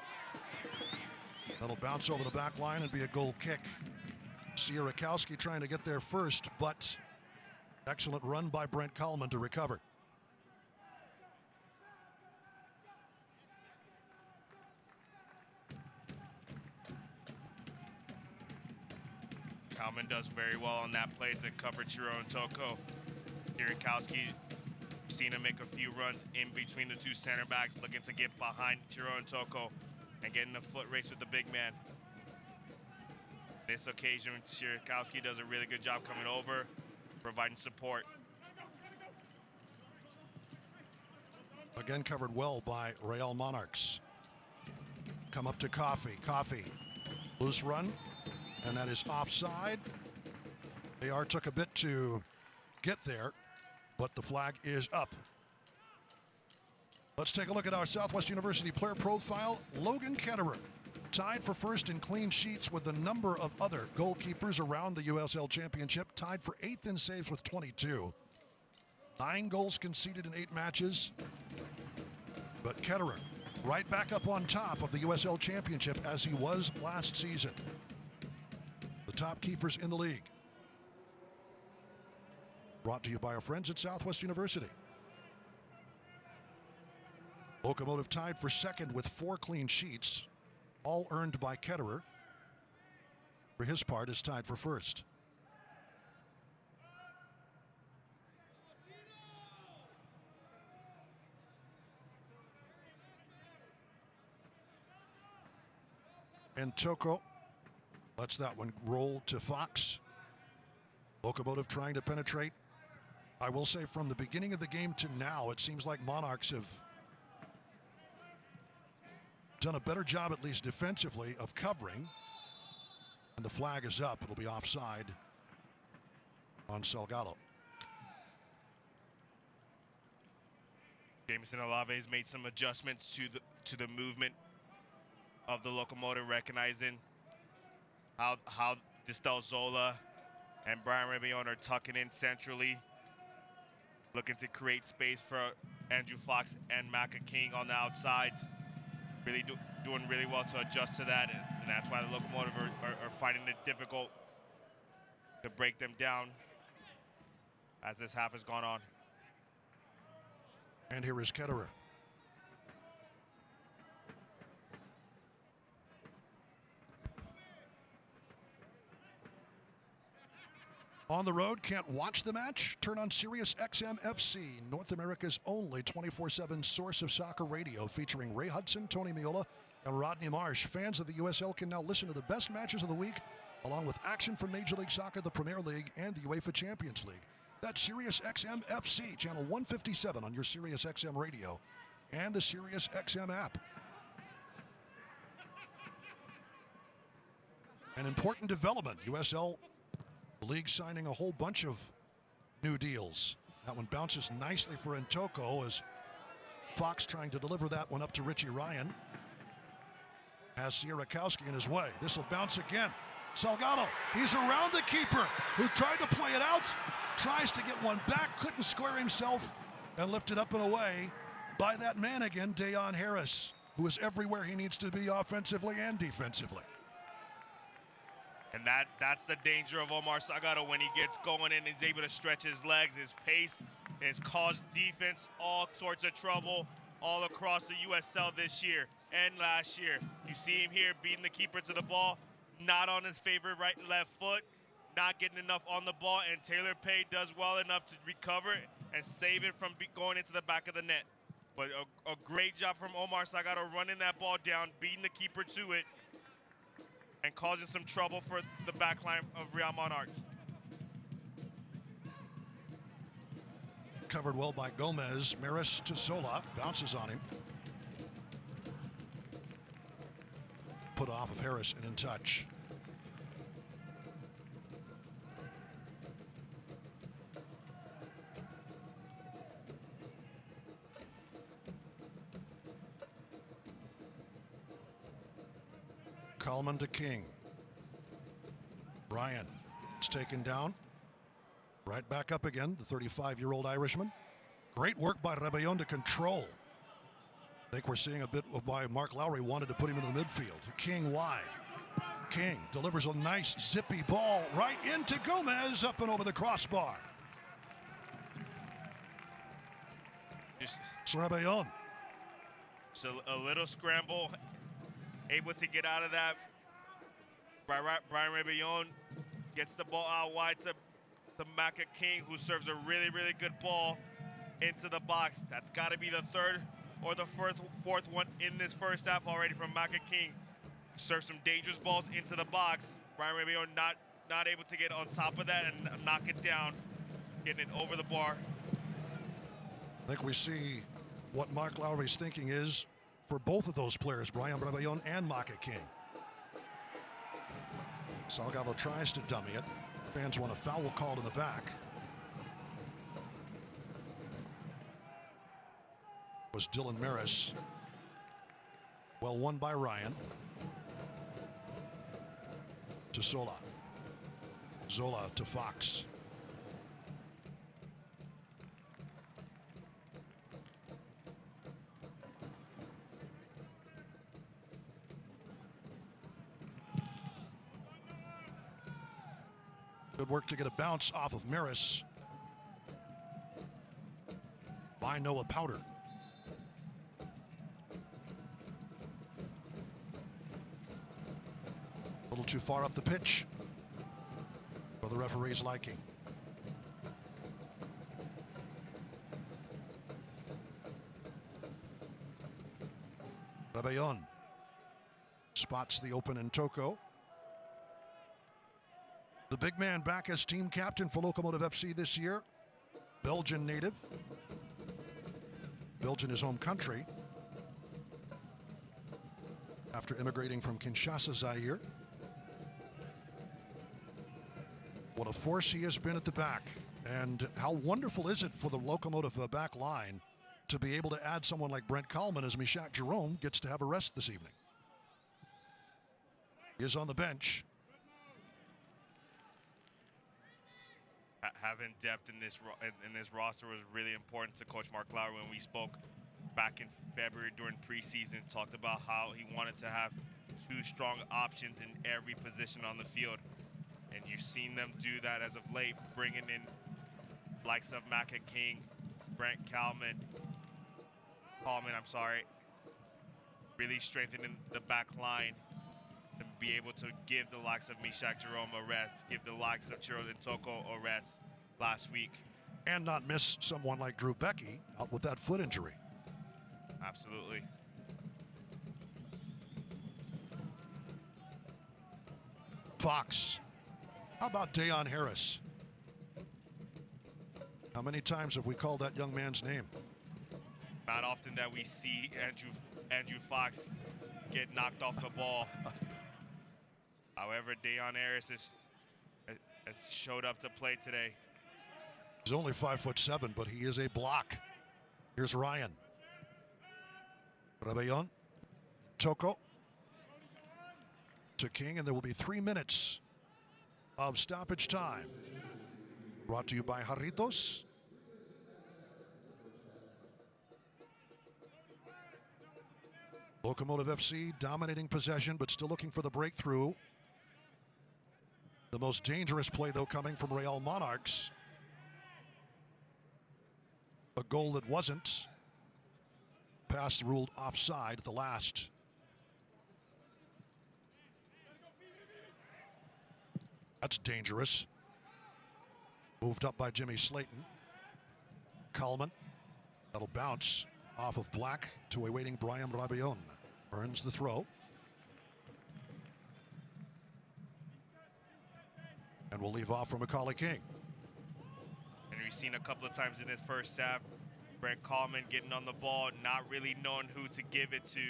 That'll bounce over the back line and be a goal kick. Sierakowski trying to get there first, but excellent run by Brent Kallman to recover. Kallman does very well on that play to cover Chiro and Toko. Sierakowski, seen him make a few runs in between the two center backs, looking to get behind Chiro and Toko and get in a foot race with the big man. This occasion, Sierakowski does a really good job coming over, providing support. Again covered well by Real Monarchs. Come up to Coffee. Coffee, loose run, and that is offside. AR took a bit to get there, but the flag is up. Let's take a look at our Southwest University player profile. Logan Ketterer, tied for first in clean sheets with a number of other goalkeepers around the USL Championship, tied for 8th in saves with 22. 9 goals conceded in 8 matches. But Ketterer right back up on top of the USL Championship as he was last season. The top keepers in the league. Brought to you by our friends at Southwest University. Locomotive tied for second with 4 clean sheets, all earned by Ketterer. For his part, is tied for first. And Toko lets that one roll to Fox. Locomotive trying to penetrate. I will say from the beginning of the game to now, it seems like Monarchs have done a better job, at least defensively, of covering. And the flag is up. It'll be offside on Salgado. Jameson Olave's made some adjustments to the movement of the Locomotive, recognizing how Distel Zola and Brian Rebion are tucking in centrally, looking to create space for Andrew Fox and Maka King on the outsides. Really doing really well to adjust to that, and that's why the Locomotive are finding it difficult to break them down as this half has gone on. And here is Ketterer. On the road, can't watch the match? Turn on Sirius XM FC, North America's only 24/7 source of soccer radio, featuring Ray Hudson, Tony Meola, and Rodney Marsh. Fans of the USL can now listen to the best matches of the week, along with action from Major League Soccer, the Premier League, and the UEFA Champions League. That's Sirius XM FC, channel 157 on your Sirius XM radio and the Sirius XM app. An important development, USL the league signing a whole bunch of new deals. That one bounces nicely for Ntoko as Fox trying to deliver that one up to Richie Ryan. Has Sierakowski in his way. This will bounce again. Salgado, he's around the keeper who tried to play it out. Tries to get one back, couldn't square himself, and lifted up and away by that man again, Dayon Harris, who is everywhere he needs to be offensively and defensively. And that's the danger of Omar Salgado when he gets going and is able to stretch his legs. His pace has caused defense all sorts of trouble all across the USL this year and last year. You see him here beating the keeper to the ball, not on his favorite right and left foot, not getting enough on the ball, and Taylor Pay does well enough to recover and save it from going into the back of the net. But a great job from Omar Salgado running that ball down, beating the keeper to it, and causing some trouble for the back line of Real Monarchs. Covered well by Gomez. Maris to Zola, bounces on him. Put off of Harris and in touch. Coleman to King. Ryan, it's taken down. Right back up again, the 35-year-old Irishman. Great work by Rebellon to control. I think we're seeing a bit of why Mark Lowry wanted to put him in the midfield. King wide. King delivers a nice zippy ball right into Gomez, up and over the crossbar. It's Rebellon. So a little scramble, able to get out of that. Brian Rebellon gets the ball out wide to Maka King, who serves a really, really good ball into the box. That's got to be the third or the fourth one in this first half already from Maka King. Serves some dangerous balls into the box. Brian Rebellon not able to get on top of that and knock it down, getting it over the bar. I think we see what Mark Lowry's thinking is for both of those players, Brian Rebellon and Maka King. Salgado tries to dummy it. Fans want a foul called in the back. Was Dylan Maris. Well won by Ryan. To Zola. Zola to Fox. Good work to get a bounce off of Maris by Noah Powder. A little too far up the pitch for the referee's liking. Rebellon spots the open Ntoko. The big man back as team captain for Locomotive FC this year. Belgian native. Belgian his home country. After immigrating from Kinshasa, Zaire. What a force he has been at the back. And how wonderful is it for the Locomotive back line to be able to add someone like Brent Coleman as Mishak Jerome gets to have a rest this evening. He is on the bench. Having depth in this roster was really important to Coach Mark Lowry. When we spoke back in February during preseason, talked about how he wanted to have two strong options in every position on the field. And you've seen them do that as of late, bringing in likes of Maka King, Brent Coleman, really strengthening the back line. Some be able to give the likes of Mishak Jerome a rest, give the likes of Chiro Toko a rest last week. And not miss someone like Drew Becky out with that foot injury. Absolutely. Fox. How about Dayon Harris? How many times have we called that young man's name? Not often that we see Andrew Fox get knocked off the ball. However, Dayon Harris has showed up to play today. He's only 5'7", but he is a block. Here's Ryan. Rebellon. Toko. To King, and there will be 3 minutes of stoppage time. Brought to you by Jarritos. Locomotive FC dominating possession, but still looking for the breakthrough. The most dangerous play, though, coming from Real Monarchs. A goal that wasn't. Pass ruled offside at the last. That's dangerous. Moved up by Jimmy Slayton. Kalman. That'll bounce off of Black to a waiting Brian Rabillon. Earns the throw. And we'll leave off for Macaulay King. And we've seen a couple of times in this first half, Brent Kalman getting on the ball, not really knowing who to give it to.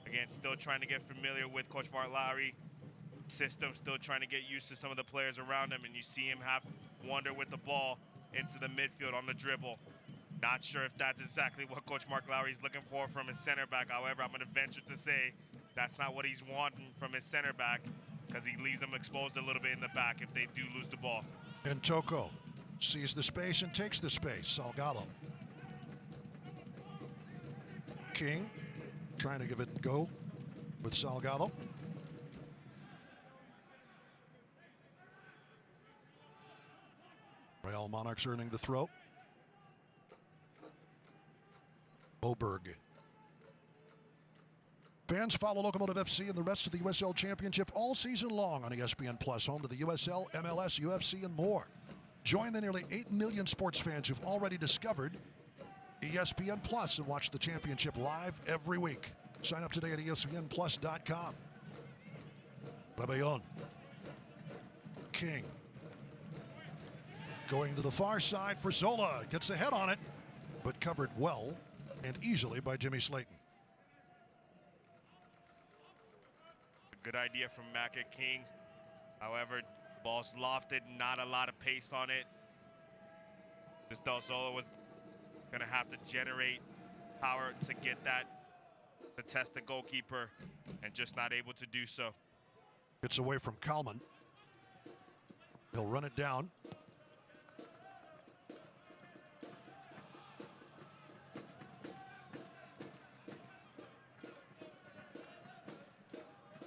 Again, still trying to get familiar with Coach Mark Lowry. System, still trying to get used to some of the players around him, and you see him have wander with the ball into the midfield on the dribble. Not sure if that's exactly what Coach Mark Lowry is looking for from his center back. However, I'm going to venture to say that's not what he's wanting from his center back, because he leaves them exposed a little bit in the back if they do lose the ball. And Toko sees the space and takes the space. Salgado. King trying to give it a go with Salgado. Real Monarchs earning the throw. Oberg. Fans follow Locomotive FC and the rest of the USL Championship all season long on ESPN Plus, home to the USL, MLS, UFC, and more. Join the nearly 8 million sports fans who've already discovered ESPN Plus and watch the championship live every week. Sign up today at ESPNplus.com. Rebellon. King. Going to the far side for Zola. Gets a head on it, but covered well and easily by Jimmy Slayton. Good idea from Maca King. However, ball's lofted, not a lot of pace on it. This Del Zola was going to have to generate power to get that, to test the goalkeeper, and just not able to do so. Gets away from Kalman. He'll run it down.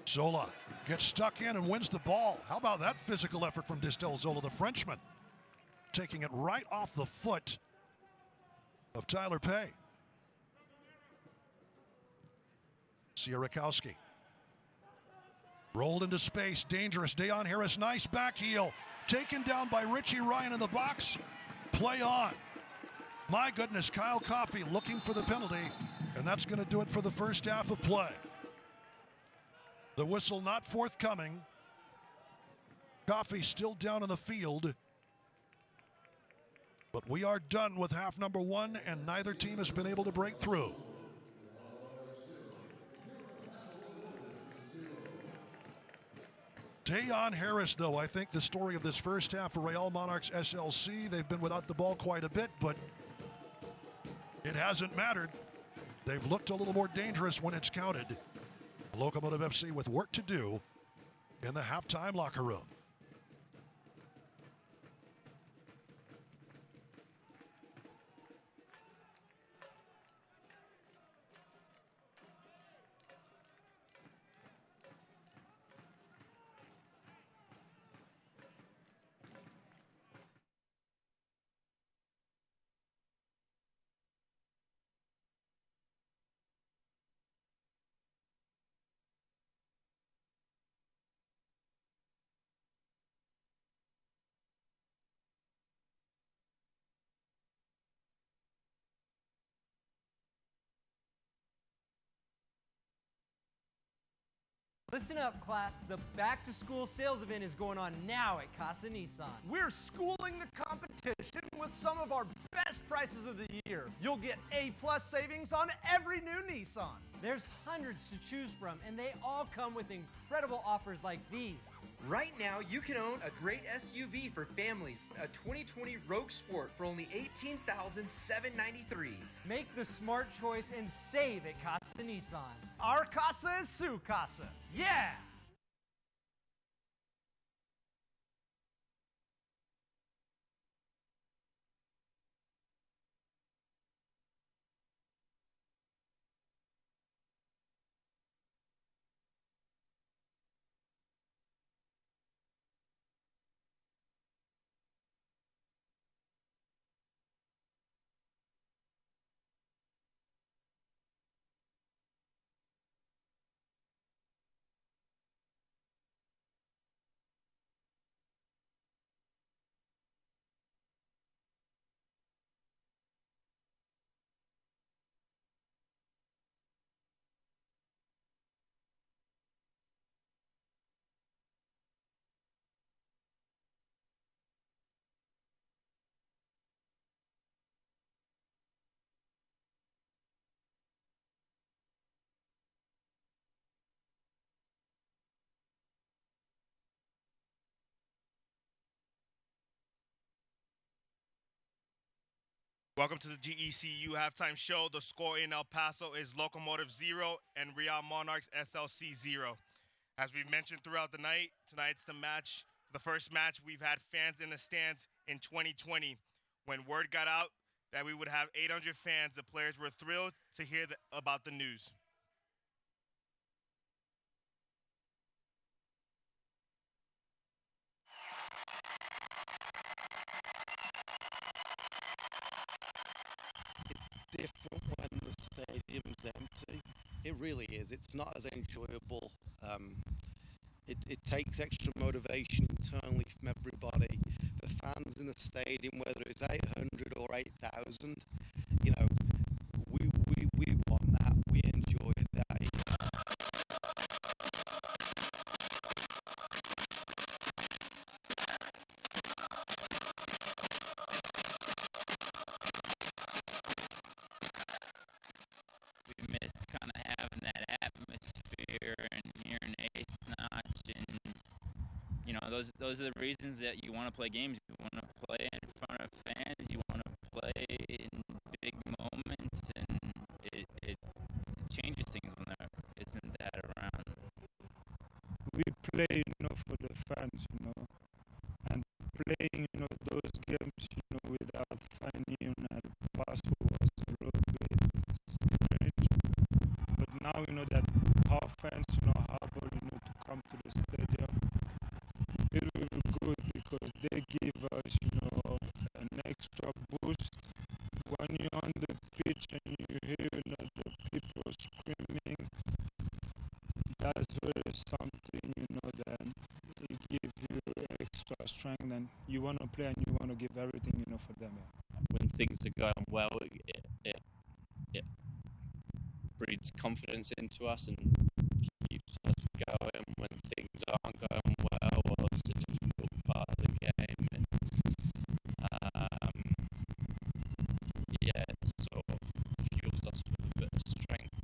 Zola gets stuck in and wins the ball. How about that physical effort from Del Zola, the Frenchman? Taking it right off the foot of Tyler Pay. Sierakowski. Rolled into space, dangerous. Dayon Harris, nice back heel. Taken down by Richie Ryan in the box. Play on. My goodness, Kyle Coffey looking for the penalty, and that's going to do it for the first half of play. The whistle not forthcoming. Coffey still down in the field. But we are done with half number one, and neither team has been able to break through. Dayon Harris, though, I think the story of this first half for Real Monarchs SLC, they've been without the ball quite a bit, but it hasn't mattered. They've looked a little more dangerous when it's counted. Locomotive FC with work to do in the halftime locker room. Listen up, class. The back-to-school sales event is going on now at Casa Nissan. We're schooling the competition with some of our best prices of the year. You'll get A-plus savings on every new Nissan. There's hundreds to choose from, and they all come with incredible offers like these. Right now, you can own a great SUV for families, a 2020 Rogue Sport for only $18,793. Make the smart choice and save at Casa Nissan. Our casa is su casa. Yeah! Welcome to the GECU halftime show. The score in El Paso is Locomotive 0 and Real Monarchs SLC 0. As we've mentioned throughout the night, tonight's the first match we've had fans in the stands in 2020. When word got out that we would have 800 fans, the players were thrilled to hear about the news. Different when the stadium's empty. It really is. It's not as enjoyable. It takes extra motivation internally from everybody. The fans in the stadium, whether it's 800 or 8,000, you know, we want that. We enjoy that. Miss kind of having that atmosphere and hearing eighth notch, and you know those are the reasons that you want to play games. You want to play in front of fans. You want to play in big moments, and it changes things when there isn't that around. We play, for the fans, and playing, those games, without finding at Paso was a little bit strange. But now, that our fans, are able, to come to the stadium, it will be good because they give us, an extra boost. When you're on the pitch and you hear, the people screaming, that's very something, that it gives you extra strength, and you want to play and you want to give everything, for them. When things are going well, it breeds confidence into us and keeps us going. When things aren't going well, or it's a difficult part of the game, and it sort of fuels us with a bit of strength.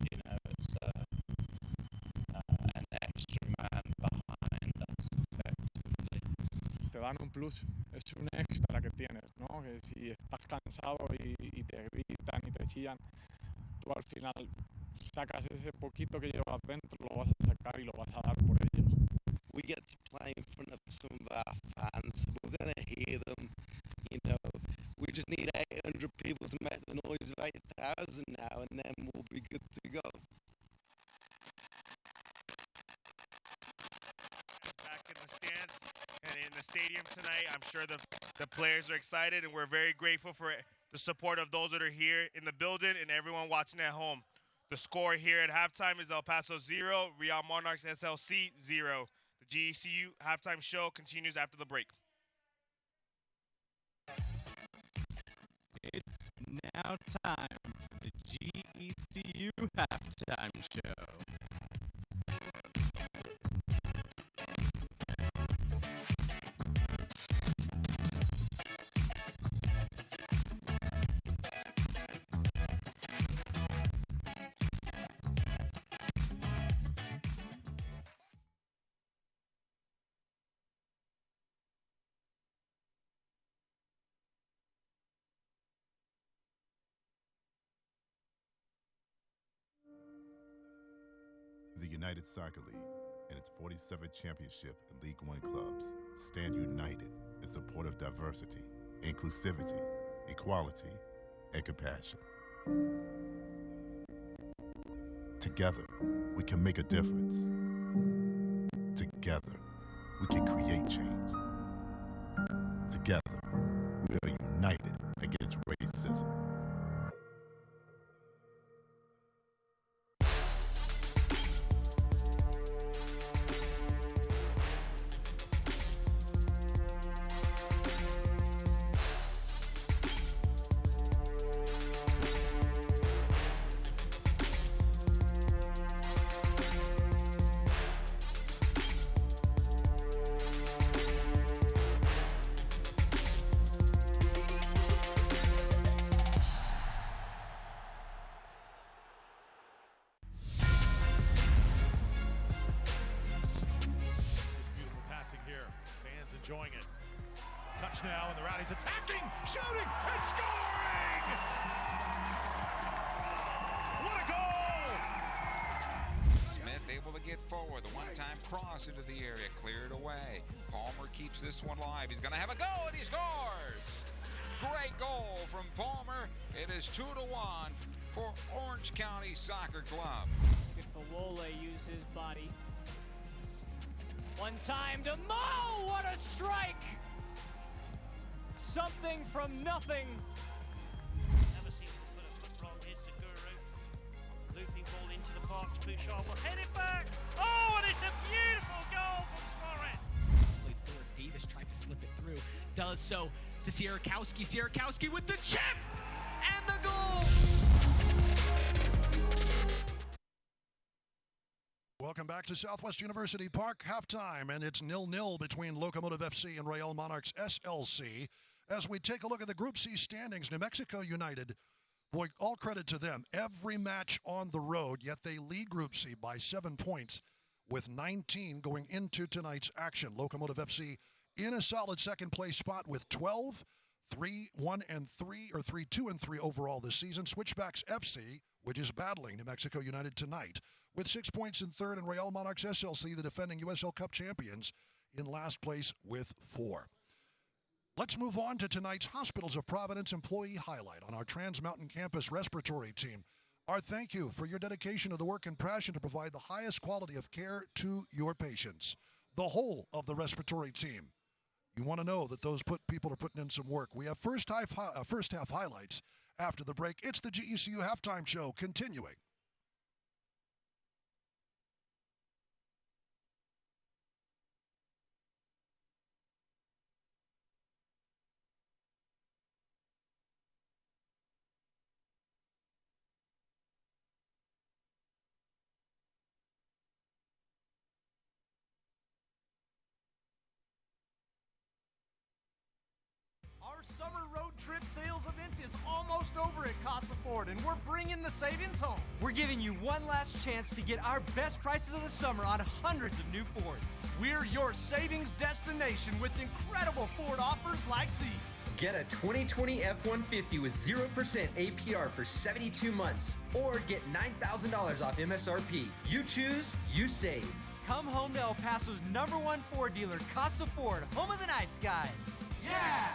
It's an extra man behind us, effectively. Te dan un plus, es un extra que tienes, ¿no? Que si estás cansado y te gritan y te chillan, tú al final sacas ese poquito que llevas dentro, lo vas a sacar y lo vas a dar por ellos. We get to play in front of some of our fans. We're going to hear them. We just need 800 people to make the noise of 8,000 now, and then we'll be good to go. Back in the stands and in the stadium tonight, I'm sure the players are excited, and we're very grateful for the support of those that are here in the building and everyone watching at home. The score here at halftime is El Paso 0, Real Monarchs SLC 0. The GECU halftime show continues after the break. It's now time for the GECU halftime show. United Soccer League and its 47th championship in League One clubs stand united in support of diversity, inclusivity, equality, and compassion. Together, we can make a difference. Together, we can create change. Together, we are united against racism. Enjoying it. Touch now, and the Rowdies attacking, shooting, and scoring! What a goal! Smith able to get forward. The one-time cross into the area, cleared away. Palmer keeps this one live. He's going to have a go, and he scores! Great goal from Palmer. It is 2-1 for Orange County Soccer Club. If Awole uses his body. One time to Mo! What a strike! Something from nothing. Never seems to put a foot wrong. Here's the Guru. Looping ball into the box. Bouchard will head it back. Oh, and it's a beautiful goal from Suarez. Played forward. Davis tried to slip it through. Does so to Sierakowski. Sierakowski with the chip! And the goal! Welcome back to Southwest University Park, halftime, and it's 0-0 between Locomotive FC and Real Monarchs SLC. As we take a look at the Group C standings, New Mexico United, boy, all credit to them. Every match on the road, yet they lead Group C by 7 points with 19 going into tonight's action. Locomotive FC in a solid second-place spot with 12, 3-1-3, or 3-2-3 overall this season. Switchbacks FC, which is battling New Mexico United tonight, with 6 points in third, and Real Monarchs SLC, the defending USL Cup champions, in last place with 4. Let's move on to tonight's Hospitals of Providence employee highlight on our Trans Mountain Campus respiratory team. Our thank you for your dedication to the work and passion to provide the highest quality of care to your patients. The whole of the respiratory team. You want to know that those people are putting in some work. We have first half highlights after the break. It's the GECU halftime show continuing. Our summer road trip sales event is almost over at Casa Ford, and we're bringing the savings home. We're giving you one last chance to get our best prices of the summer on hundreds of new Fords. We're your savings destination with incredible Ford offers like these. Get a 2020 F-150 with 0% APR for 72 months, or get $9,000 off MSRP. You choose, you save. Come home to El Paso's #1 Ford dealer, Casa Ford, home of the nice guy. Yeah!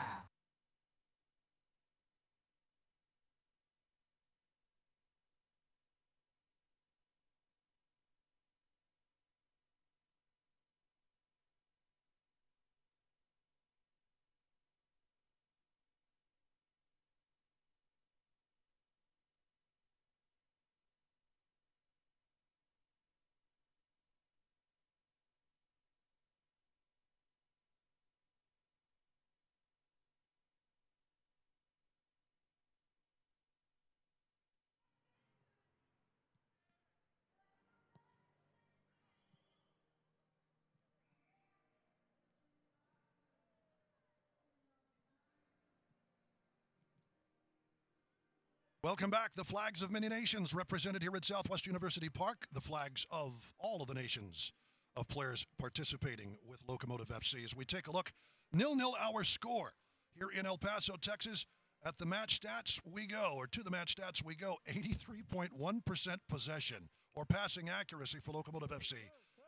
Welcome back. The flags of many nations represented here at Southwest University Park. The flags of all of the nations of players participating with Locomotive FC. As we take a look, 0-0 our score here in El Paso, Texas. At the match stats we go, or to the match stats we go, 83.1% possession, or passing accuracy for Locomotive FC,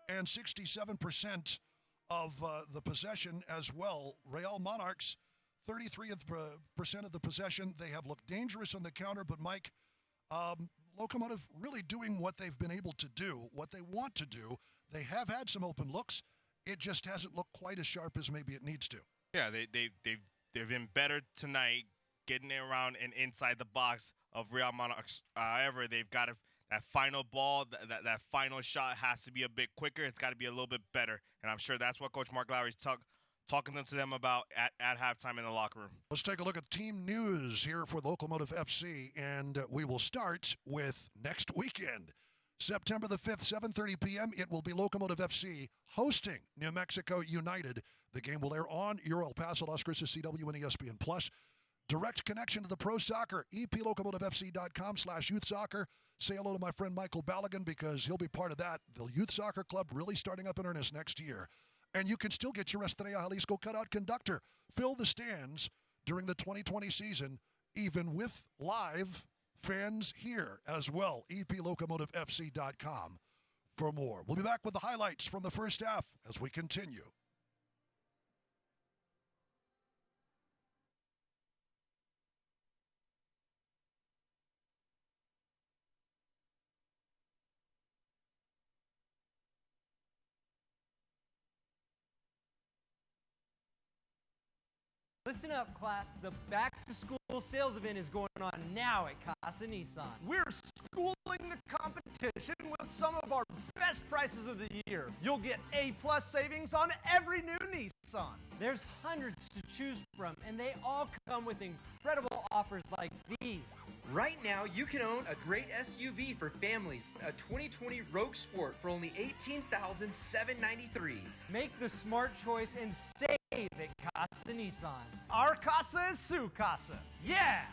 and 67% of the possession as well. Real Monarchs, 33% of the possession. They have looked dangerous on the counter, but Mike, Locomotive really doing what they've been able to do, what they want to do. They have had some open looks. It just hasn't looked quite as sharp as maybe it needs to. Yeah, they've been better tonight, getting it around and inside the box of Real Monarchs. However, they've got that final ball, that final shot has to be a bit quicker. It's got to be a little bit better, and I'm sure that's what Coach Mark Lowry's talking to them about at halftime in the locker room. Let's take a look at team news here for Locomotive FC, and we will start with next weekend. September the 5th, 7:30 p.m., it will be Locomotive FC hosting New Mexico United. The game will air on your El Paso, Las Cruces, CW, and ESPN+. Direct connection to the pro soccer, eplocomotivefc.com/youth-soccer. Say hello to my friend Michael Balogun because he'll be part of that. The youth soccer club really starting up in earnest next year. And you can still get your Estrella Jalisco cutout conductor. Fill the stands during the 2020 season, even with live fans here as well. eplocomotivefc.com for more. We'll be back with the highlights from the first half as we continue. Listen up, class. The back-to-school sales event is going on now at Casa Nissan. We're schooling the competition with some of our best prices of the year. You'll get A-plus savings on every new Nissan. There's hundreds to choose from, and they all come with incredible offers like these. Right now, you can own a great SUV for families, a 2020 Rogue Sport for only $18,793. Make the smart choice and save at Casa Nissan. Our casa is su casa. Yeah!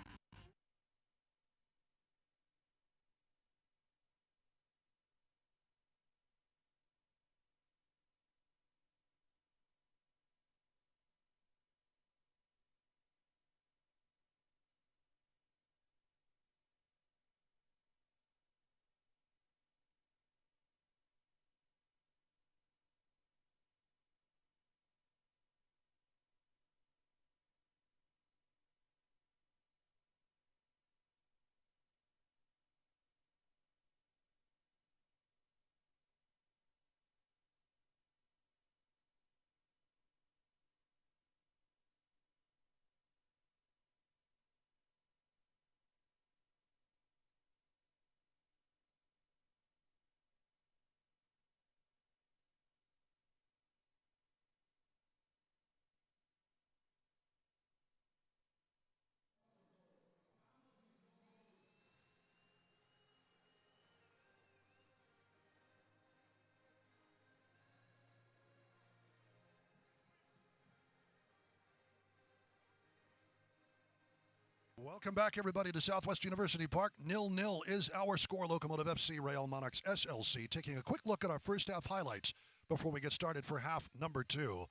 Welcome back, everybody, to Southwest University Park. 0-0 is our score. Locomotive FC, Real Monarchs, SLC. Taking a quick look at our first half highlights before we get started for half number 2.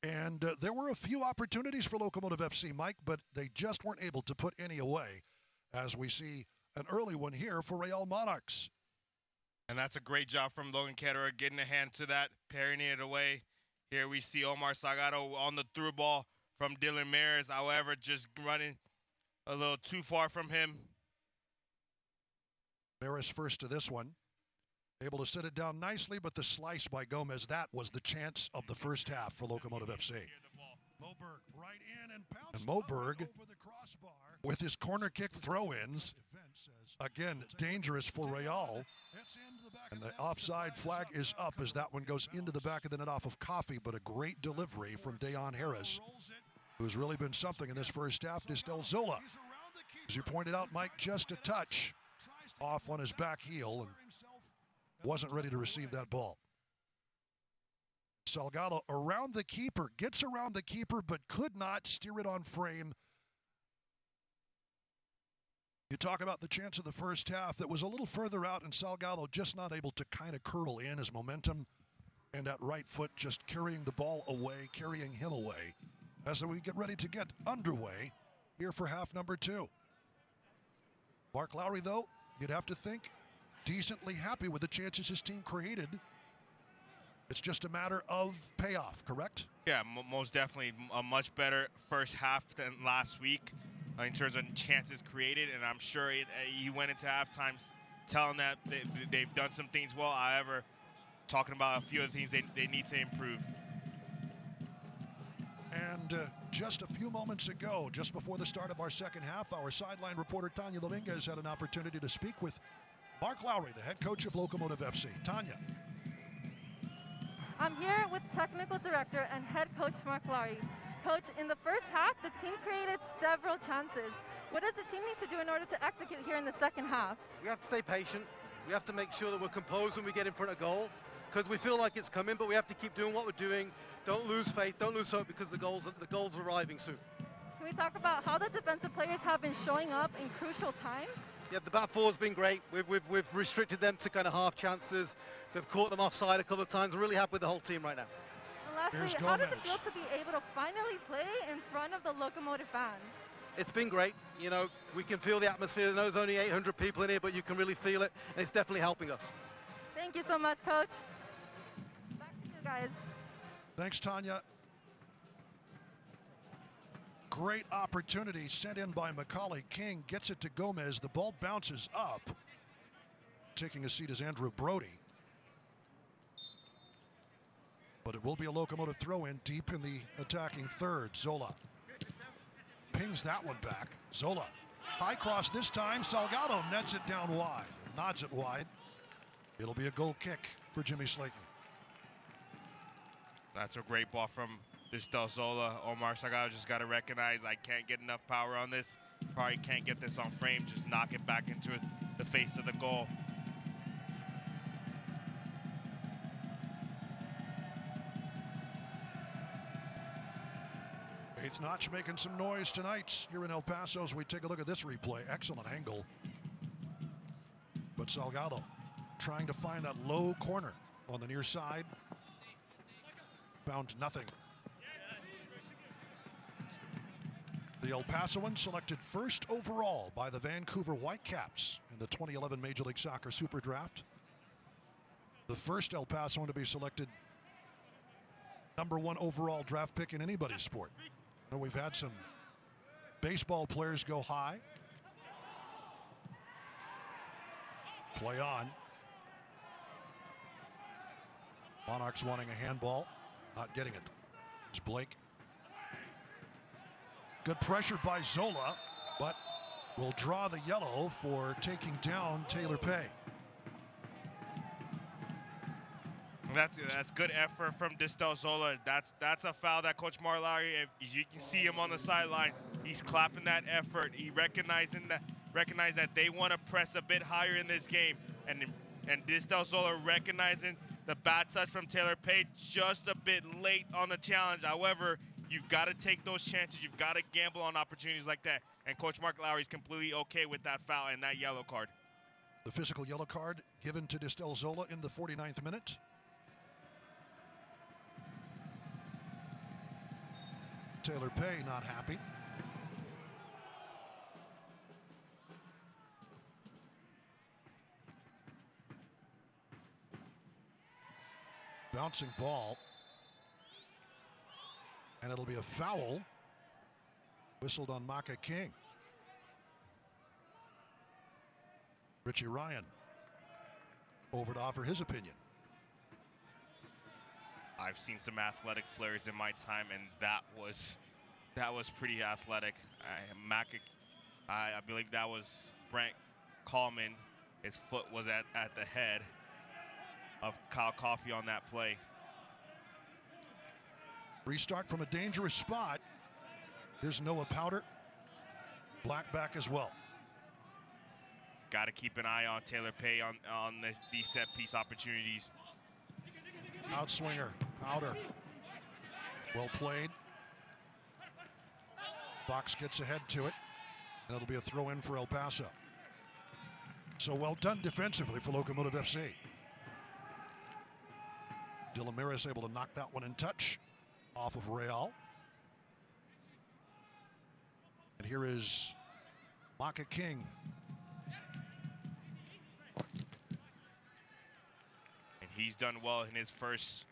And there were a few opportunities for Locomotive FC, Mike, but they just weren't able to put any away, as we see an early one here for Real Monarchs. And that's a great job from Logan Ketterer, getting a hand to that, parrying it away. Here we see Omar Salgado on the through ball from Dylan Mares, however, just running a little too far from him. Maris first to this one. Able to sit it down nicely, but the slice by Gomez, that was the chance of the first half for Locomotive FC. Moberg right in and Moberg with his corner kick throw-ins. Again, dangerous for Real. And the offside flag is up as that one goes into the back of the net off of Coffee, but a great delivery from Dayon Harris, who's really been something in this first half. Distel Zola, as you pointed out, Mike, just a touch off on his back heel and wasn't ready to receive that ball. Salgado around the keeper, gets around the keeper, but could not steer it on frame. You talk about the chance of the first half that was a little further out, and Salgado just not able to kind of curl in his momentum, and that right foot just carrying the ball away, carrying him away, as we get ready to get underway here for half number 2. Mark Lowry, though, you'd have to think decently happy with the chances his team created. It's just a matter of payoff, correct? Yeah, most definitely a much better first half than last week in terms of chances created, and I'm sure he went into halftime telling that they've done some things well. However, talking about a few of the things they need to improve. And just a few moments ago, just before the start of our second half, our sideline reporter Tanya Dominguez had an opportunity to speak with Mark Lowry, the head coach of Locomotive FC. Tanya. I'm here with technical director and head coach Mark Lowry. Coach, in the first half, the team created several chances. What does the team need to do in order to execute here in the second half? We have to stay patient. We have to make sure that we're composed when we get in front of goal, because we feel like it's coming, but we have to keep doing what we're doing. Don't lose faith, don't lose hope, because the goals are arriving soon. Can we talk about how the defensive players have been showing up in crucial times? Yeah, the back four's been great. We've restricted them to kind of half chances. They've caught them offside a couple of times. We're really happy with the whole team right now. And lastly, how does it feel to be able to finally play in front of the Locomotive fans? It's been great. You know, we can feel the atmosphere. I know there's only 800 people in here, but you can really feel it, and it's definitely helping us. Thank you so much, Coach. Back to you guys. Thanks, Tanya. Great opportunity sent in by Macaulay. King gets it to Gomez. The ball bounces up. Taking a seat is Andrew Brody. But it will be a Locomotive throw-in deep in the attacking third. Zola pings that one back. Zola, high cross this time. Salgado nets it down wide, nods it wide. It'll be a goal kick for Jimmy Slayton. That's a great ball from Distel Zola. Omar Salgado just got to recognize I can't get enough power on this. Probably can't get this on frame. Just knock it back into the face of the goal. Eighth Notch making some noise tonight here in El Paso as we take a look at this replay. Excellent angle. But Salgado trying to find that low corner on the near side. Found nothing. The El Pasoan selected first overall by the Vancouver Whitecaps in the 2011 Major League Soccer Super Draft. The first El Pasoan to be selected #1 overall draft pick in anybody's sport. And we've had some baseball players go high. Play on. Monarchs wanting a handball. Not getting it. It's Blake. Good pressure by Zola, but will draw the yellow for taking down Taylor Pay. That's good effort from Distel Zola. That's a foul that Coach Mark Lowry, if you can see him on the sideline, he's clapping that effort. He recognized that they want to press a bit higher in this game, and Distel Zola recognizing the bad touch from Taylor Pay just a bit late on the challenge. However, you've got to take those chances. You've got to gamble on opportunities like that. And Coach Mark Lowry is completely okay with that foul and that yellow card. The physical yellow card given to Distel Zola in the 49th minute. Taylor Pay not happy. Bouncing ball. And it'll be a foul. Whistled on Maka King. Richie Ryan over to offer his opinion. I've seen some athletic players in my time, and that was pretty athletic. I believe that was Brent Coleman. His foot was at the head of Kyle Coffey on that play. Restart from a dangerous spot. Here's Noah Powder. Black back as well. Got to keep an eye on Taylor Pay on these set piece opportunities. Outswinger, Powder. Well played. Box gets ahead to it, and it'll be a throw in for El Paso. So well done defensively for Locomotive FC. Dylan Miras able to knock that one in touch off of Real. And here is Maka King. he's done well in his first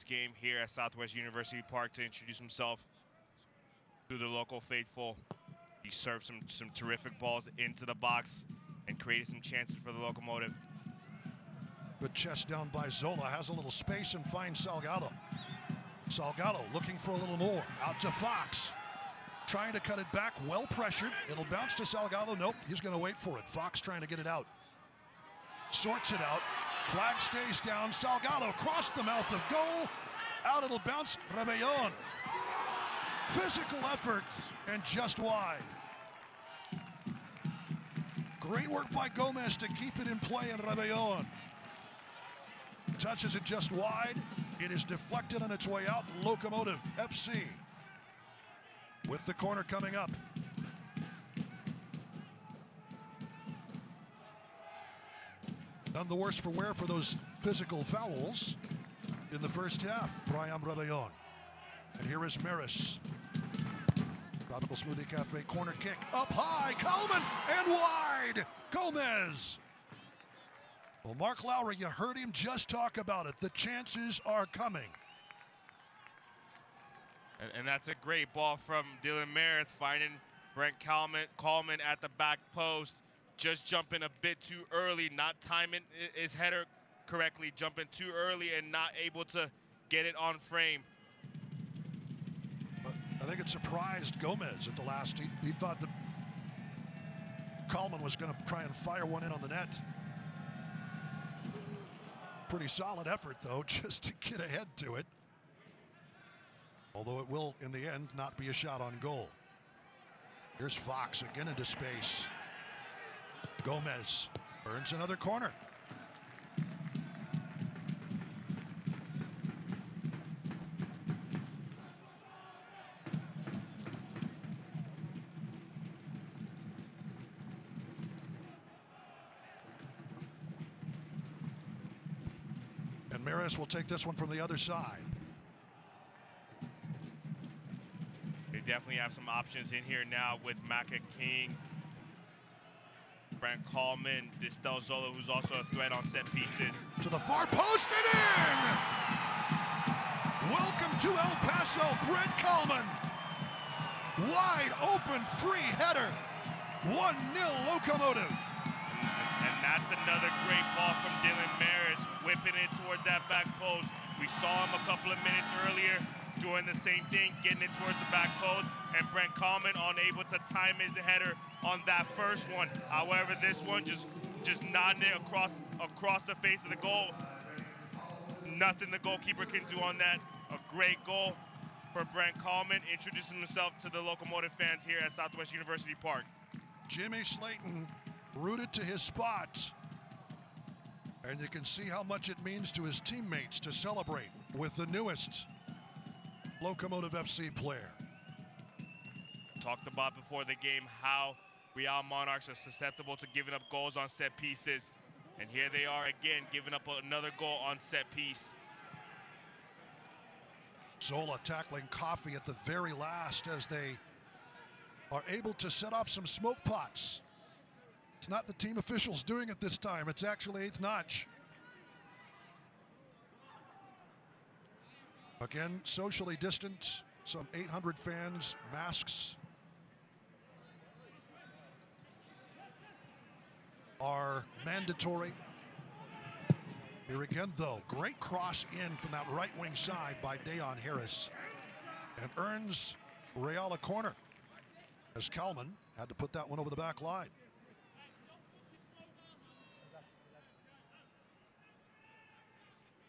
game here at Southwest University Park to introduce himself to the local faithful. He served some terrific balls into the box and created some chances for the Locomotive. Good chest down by Zola, has a little space and finds Salgado. Salgado looking for a little more, out to Fox. Trying to cut it back, well pressured. It'll bounce to Salgado, nope, he's gonna wait for it. Fox trying to get it out. Sorts it out, flag stays down, Salgado across the mouth of goal. Out it'll bounce, Rebellon. Physical effort and just wide. Great work by Gomez to keep it in play, and Rebellon touches it just wide. It is deflected on its way out. Locomotive FC with the corner coming up. None the worse for wear for those physical fouls in the first half. Brian Rebellon. And here is Maris. Tropical Smoothie Cafe corner kick up high, Coleman, and wide. Gomez. Well, Mark Lowry, you heard him just talk about it. The chances are coming. And that's a great ball from Dylan Maris, finding Brent Coleman at the back post, just jumping a bit too early, not timing his header correctly, jumping too early and not able to get it on frame. I think it surprised Gomez at the last. He thought that Coleman was going to try and fire one in on the net. Pretty solid effort, though, just to get ahead to it. Although it will, in the end, not be a shot on goal. Here's Fox again into space. Gomez earns another corner. Maris will take this one from the other side. They definitely have some options in here now with Maka King, Brent Coleman, Distel Zola, who's also a threat on set pieces. To the far post and in! Welcome to El Paso, Brent Coleman. Wide open free header. 1-0 Locomotive. And that's another great ball from Dylan Maris, whipping it towards that back post. We saw him a couple of minutes earlier doing the same thing, getting it towards the back post, and Brent Coleman unable to time his header on that first one. However, this one just nodding it across the face of the goal. Nothing the goalkeeper can do on that. A great goal for Brent Coleman, introducing himself to the Locomotive fans here at Southwest University Park. Jimmy Slayton rooted to his spot. And you can see how much it means to his teammates to celebrate with the newest Locomotive FC player. Talked about before the game how Real Monarchs are susceptible to giving up goals on set pieces. And here they are again, giving up another goal on set piece. Zola tackling Coffey at the very last as they are able to set off some smoke pots. It's not the team officials doing it this time. It's actually Eighth Notch. Again, socially distant, some 800 fans, masks are mandatory. Here again, though, great cross in from that right wing side by Dayon Harris, and earns Real a corner as Coleman had to put that one over the back line.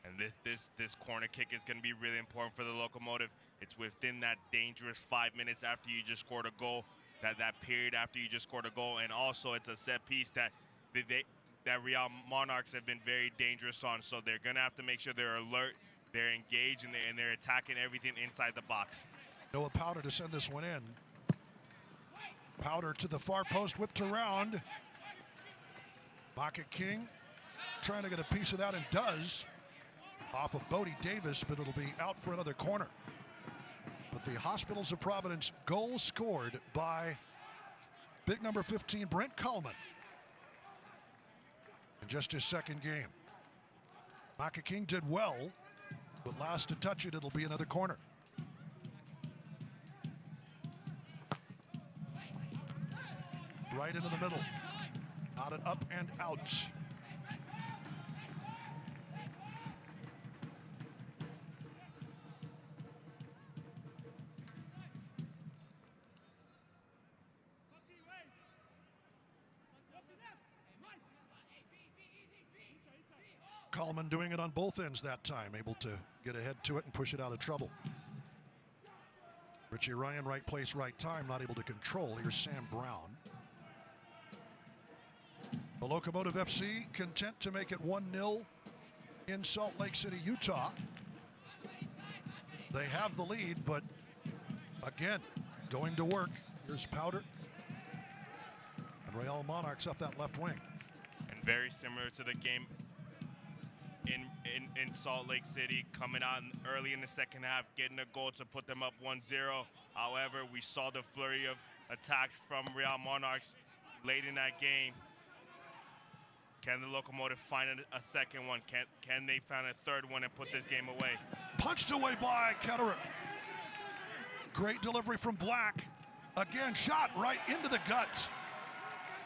And this corner kick is going to be really important for the Locomotive. It's within that dangerous 5 minutes after you just scored a goal, that period after you just scored a goal, and also it's a set piece that Real Monarchs have been very dangerous on. So they're going to have to make sure they're alert, they're engaged, and they're attacking everything inside the box. Noah Powder to send this one in. Powder to the far post, whipped around. Maka King trying to get a piece of that, and does. Off of Bodie Davis, but it'll be out for another corner. But the Hospitals of Providence goal scored by big number 15, Brent Coleman, in just his second game. Maka King did well, but last to touch it, it'll be another corner. Right into the middle. Not an up and out. Coleman doing it on both ends that time, able to get ahead to it and push it out of trouble. Richie Ryan, right place, right time, not able to control. Here's Sam Brown. The Locomotive FC content to make it 1-0 in Salt Lake City, Utah. They have the lead, but again, going to work. Here's Powder. And Real Monarchs up that left wing. And very similar to the game in Salt Lake City, coming out early in the second half, getting a goal to put them up 1-0. However, we saw the flurry of attacks from Real Monarchs late in that game. Can the Locomotive find a second one? Can they find a third one and put this game away? Punched away by Ketterer. Great delivery from Black. Again, shot right into the gut.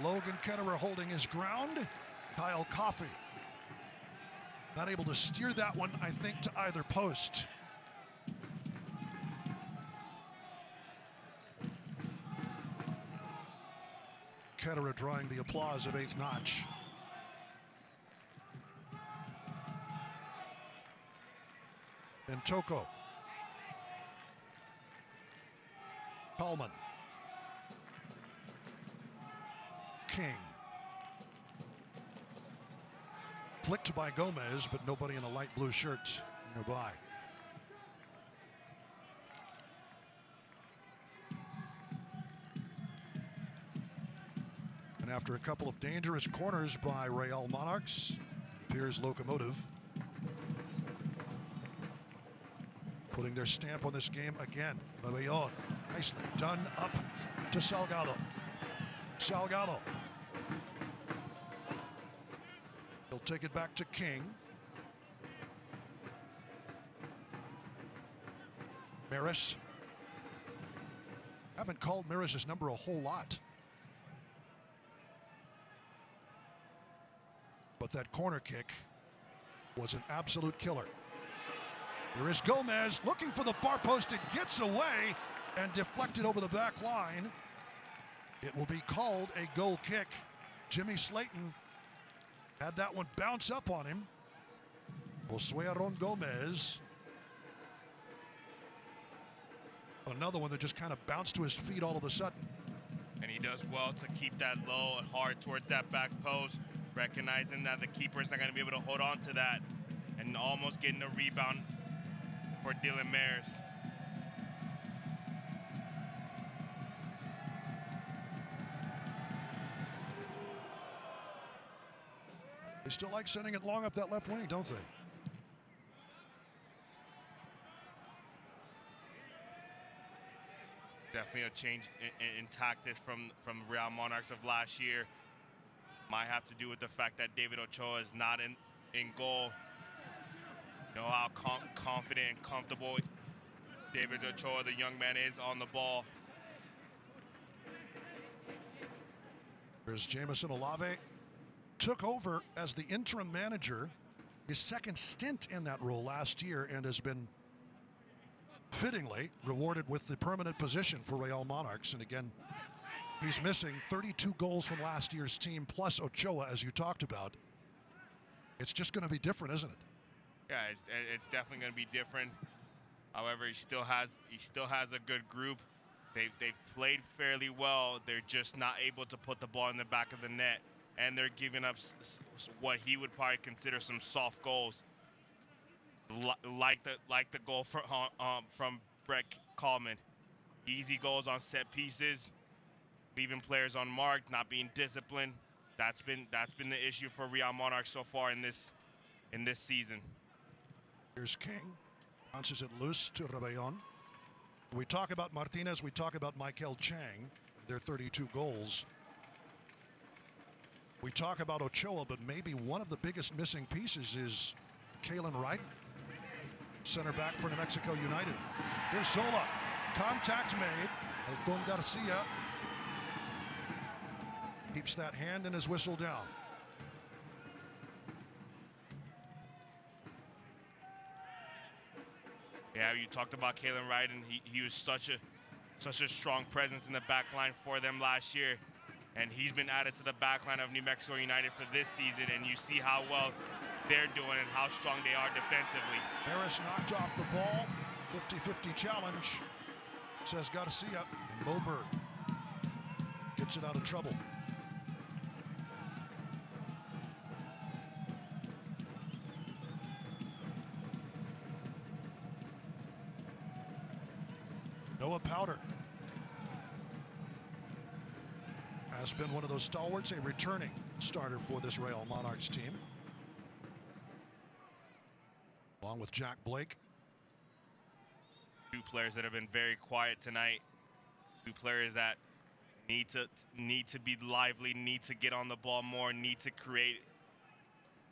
Logan Ketterer holding his ground. Kyle Coffey not able to steer that one, I think, to either post. Ketterer drawing the applause of Eighth Notch. And Toko. Coleman. King. Flicked by Gomez, but nobody in a light blue shirt nearby. And after a couple of dangerous corners by Real Monarchs, appears Locomotive putting their stamp on this game again. Rebellon, nicely done up to Salgado. Salgado. He'll take it back to King. Maris. Haven't called Maris' number a whole lot. But that corner kick was an absolute killer. Here is Gomez looking for the far post. It gets away and deflected over the back line. It will be called a goal kick. Jimmy Slayton had that one bounce up on him. Josueron Gomez. Another one that just kind of bounced to his feet all of a sudden. And he does well to keep that low and hard towards that back post, recognizing that the keeper's not going to be able to hold on to that, and almost getting a rebound for Dylan Maris. They still like sending it long up that left wing, don't they? Definitely a change in tactics from Real Monarchs of last year. Might have to do with the fact that David Ochoa is not in goal. You know how confident and comfortable David Ochoa, the young man, is on the ball. There's Jamison Olave. Took over as the interim manager, his second stint in that role last year, and has been fittingly rewarded with the permanent position for Real Monarchs. And again, he's missing 32 goals from last year's team, plus Ochoa, as you talked about. It's just going to be different, isn't it? Yeah, it's definitely going to be different. However, he still has a good group. They've played fairly well. They're just not able to put the ball in the back of the net, and they're giving up what he would probably consider some soft goals, like the goal from Brett Coleman. Easy goals on set pieces, leaving players unmarked, not being disciplined. That's been the issue for Real Monarchs so far in this season. Here's King, bounces it loose to Rebellon. We talk about Martinez, we talk about Michael Chang, their 32 goals. We talk about Ochoa, but maybe one of the biggest missing pieces is Kalen Wright, center back for New Mexico United. Here's Zola. Contact made. Don Garcia keeps that hand and his whistle down. Yeah, you talked about Kalen Wright, and he was such a strong presence in the back line for them last year. And he's been added to the back line of New Mexico United for this season, and you see how well they're doing and how strong they are defensively. Harris knocked off the ball. 50-50 challenge, says Garcia. And Moberg gets it out of trouble. Noah Powder has been one of those stalwarts, a returning starter for this Real Monarchs team, along with Jack Blake. Two players that have been very quiet tonight. Two players that need to be lively, need to get on the ball more, need to create.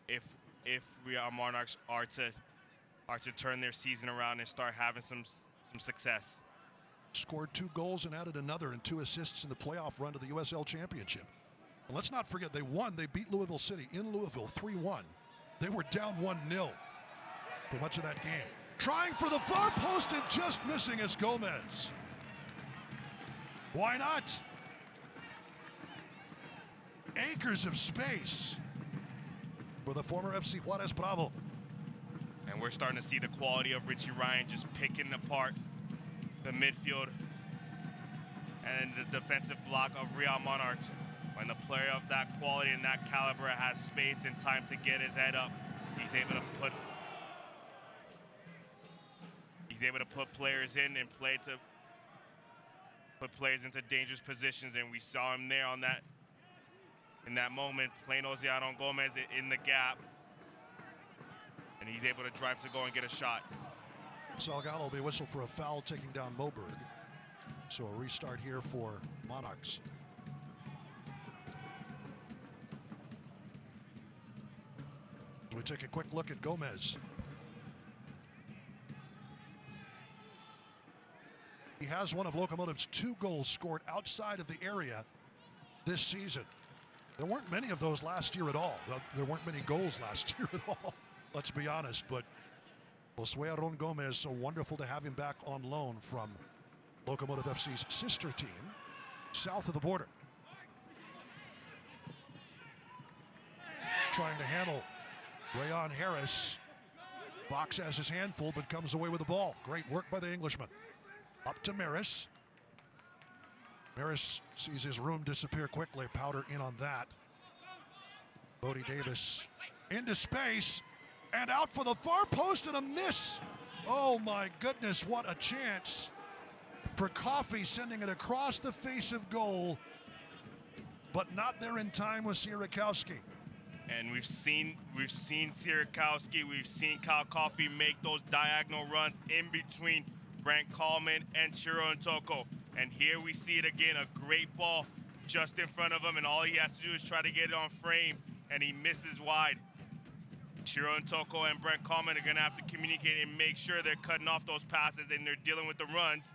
If Real Monarchs are to turn their season around and start having some success. Scored 2 goals and added another and 2 assists in the playoff run to the USL Championship. And let's not forget, they won. They beat Louisville City in Louisville 3-1. They were down 1-0 for much of that game. Trying for the far post and just missing is Gomez. Why not? Acres of space for the former FC Juarez Bravo. And we're starting to see the quality of Richie Ryan just picking apart the midfield and the defensive block of Real Monarchs. When the player of that quality and that caliber has space and time to get his head up, he's able to put players in and put players into dangerous positions. And we saw him there in that moment, playing Osiaron Gomez in the gap, and he's able to drive to go and get a shot. Salgado will be whistled for a foul, taking down Moberg. So a restart here for Monarchs. We take a quick look at Gomez. He has one of Locomotive's 2 goals scored outside of the area this season. There weren't many of those last year at all. Well, there weren't many goals last year at all, let's be honest. But Osiaron Gomez, so wonderful to have him back on loan from Locomotive FC's sister team south of the border. Trying to handle Rayon Harris. Fox has his hand full but comes away with the ball. Great work by the Englishman. Up to Maris. Maris sees his room disappear quickly. Powder in on that. Bodie Davis into space and out for the far post and a miss. Oh my goodness, what a chance for Coffey, sending it across the face of goal, but not there in time with Sierakowski. And we've seen Sierakowski, we've seen Kyle Coffey make those diagonal runs in between Brent Coleman and Chiro Ntoko. And here we see it again, a great ball just in front of him, and all he has to do is try to get it on frame, and he misses wide. Chiro Ntoko and Brent Coleman are going to have to communicate and make sure they're cutting off those passes and they're dealing with the runs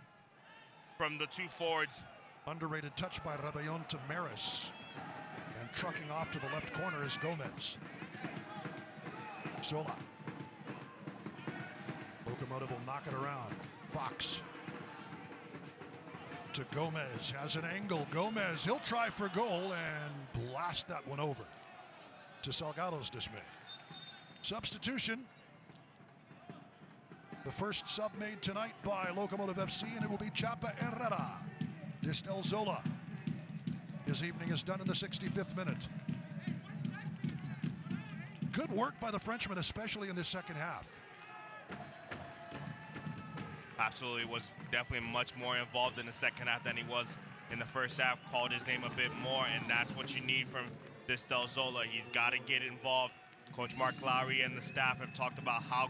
from the 2 forwards. Underrated touch by Rebellon to Maris. And trucking off to the left corner is Gomez. Zola. Locomotive will knock it around. Fox. To Gomez. Has an angle. Gomez, he'll try for goal and blast that one over. To Salgado's dismay. Substitution. The first sub made tonight by Locomotive FC, and it will be Chapa Herrera. Distel Zola. His evening is done in the 65th minute. Good work by the Frenchman, especially in the second half. Absolutely, was definitely much more involved in the second half than he was in the first half. Called his name a bit more, and that's what you need from Distel Zola. He's got to get involved. Coach Mark Lowry and the staff have talked about how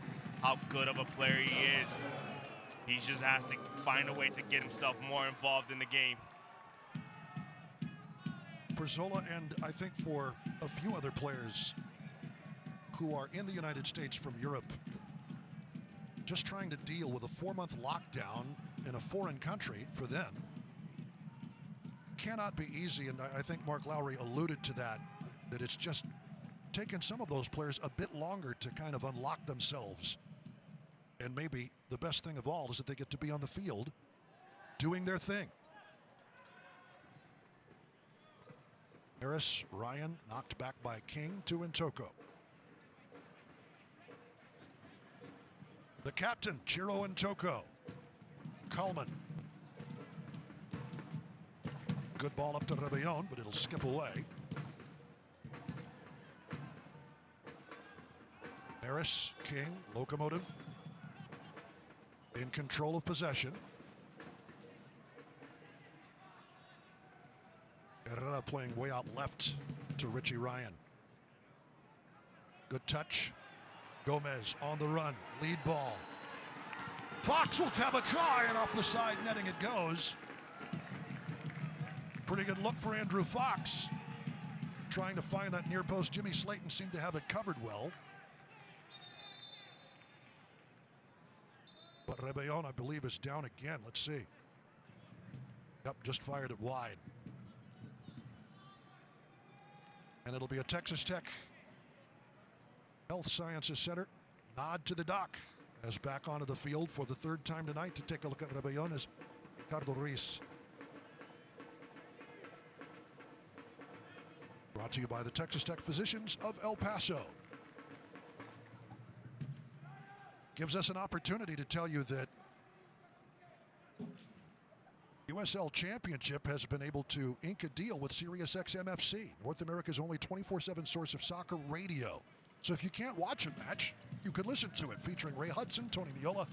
good of a player he is. He just has to find a way to get himself more involved in the game. For Zola, and I think for a few other players who are in the United States from Europe, just trying to deal with a 4-month lockdown in a foreign country for them, cannot be easy. And I think Mark Lowry alluded to that it's just taken some of those players a bit longer to kind of unlock themselves. And maybe the best thing of all is that they get to be on the field doing their thing. Harris, Ryan knocked back by King to Intoko. The captain, Chiro Intoko. Coleman. Good ball up to Rebellon, but it'll skip away. Harris, King, Locomotive in control of possession. Herrera playing way out left to Richie Ryan. Good touch. Gomez on the run. Lead ball. Fox will have a try, and off the side netting it goes. Pretty good look for Andrew Fox. Trying to find that near post. Jimmy Slayton seemed to have it covered well. But Rebellon, I believe, is down again. Let's see. Yep, just fired it wide. And it'll be a Texas Tech Health Sciences Center nod to the doc as back onto the field for the third time tonight to take a look at Rebellon is Ricardo Ruiz. Brought to you by the Texas Tech Physicians of El Paso. Gives us an opportunity to tell you that USL Championship has been able to ink a deal with SiriusXM FC, North America's only 24/7 source of soccer radio. So if you can't watch a match, you could listen to it, featuring Ray Hudson, Tony Miola,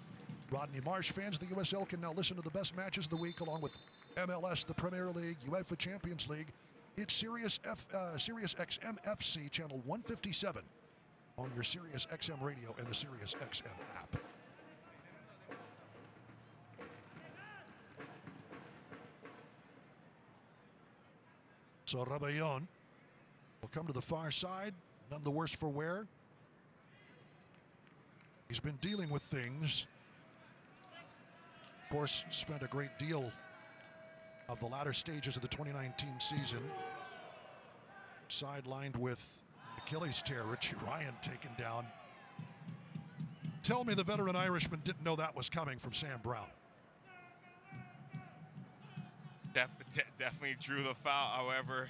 Rodney Marsh. Fans of the USL can now listen to the best matches of the week, along with MLS, the Premier League, UEFA Champions League. It's SiriusXM FC, channel 157 on your SiriusXM radio and the SiriusXM app. So Rebellon will come to the far side, none the worse for wear. He's been dealing with things. Of course, spent a great deal of the latter stages of the 2019 season sidelined with Achilles tear. Richie Ryan taken down. Tell me the veteran Irishman didn't know that was coming from Sam Brown. Definitely drew the foul. However,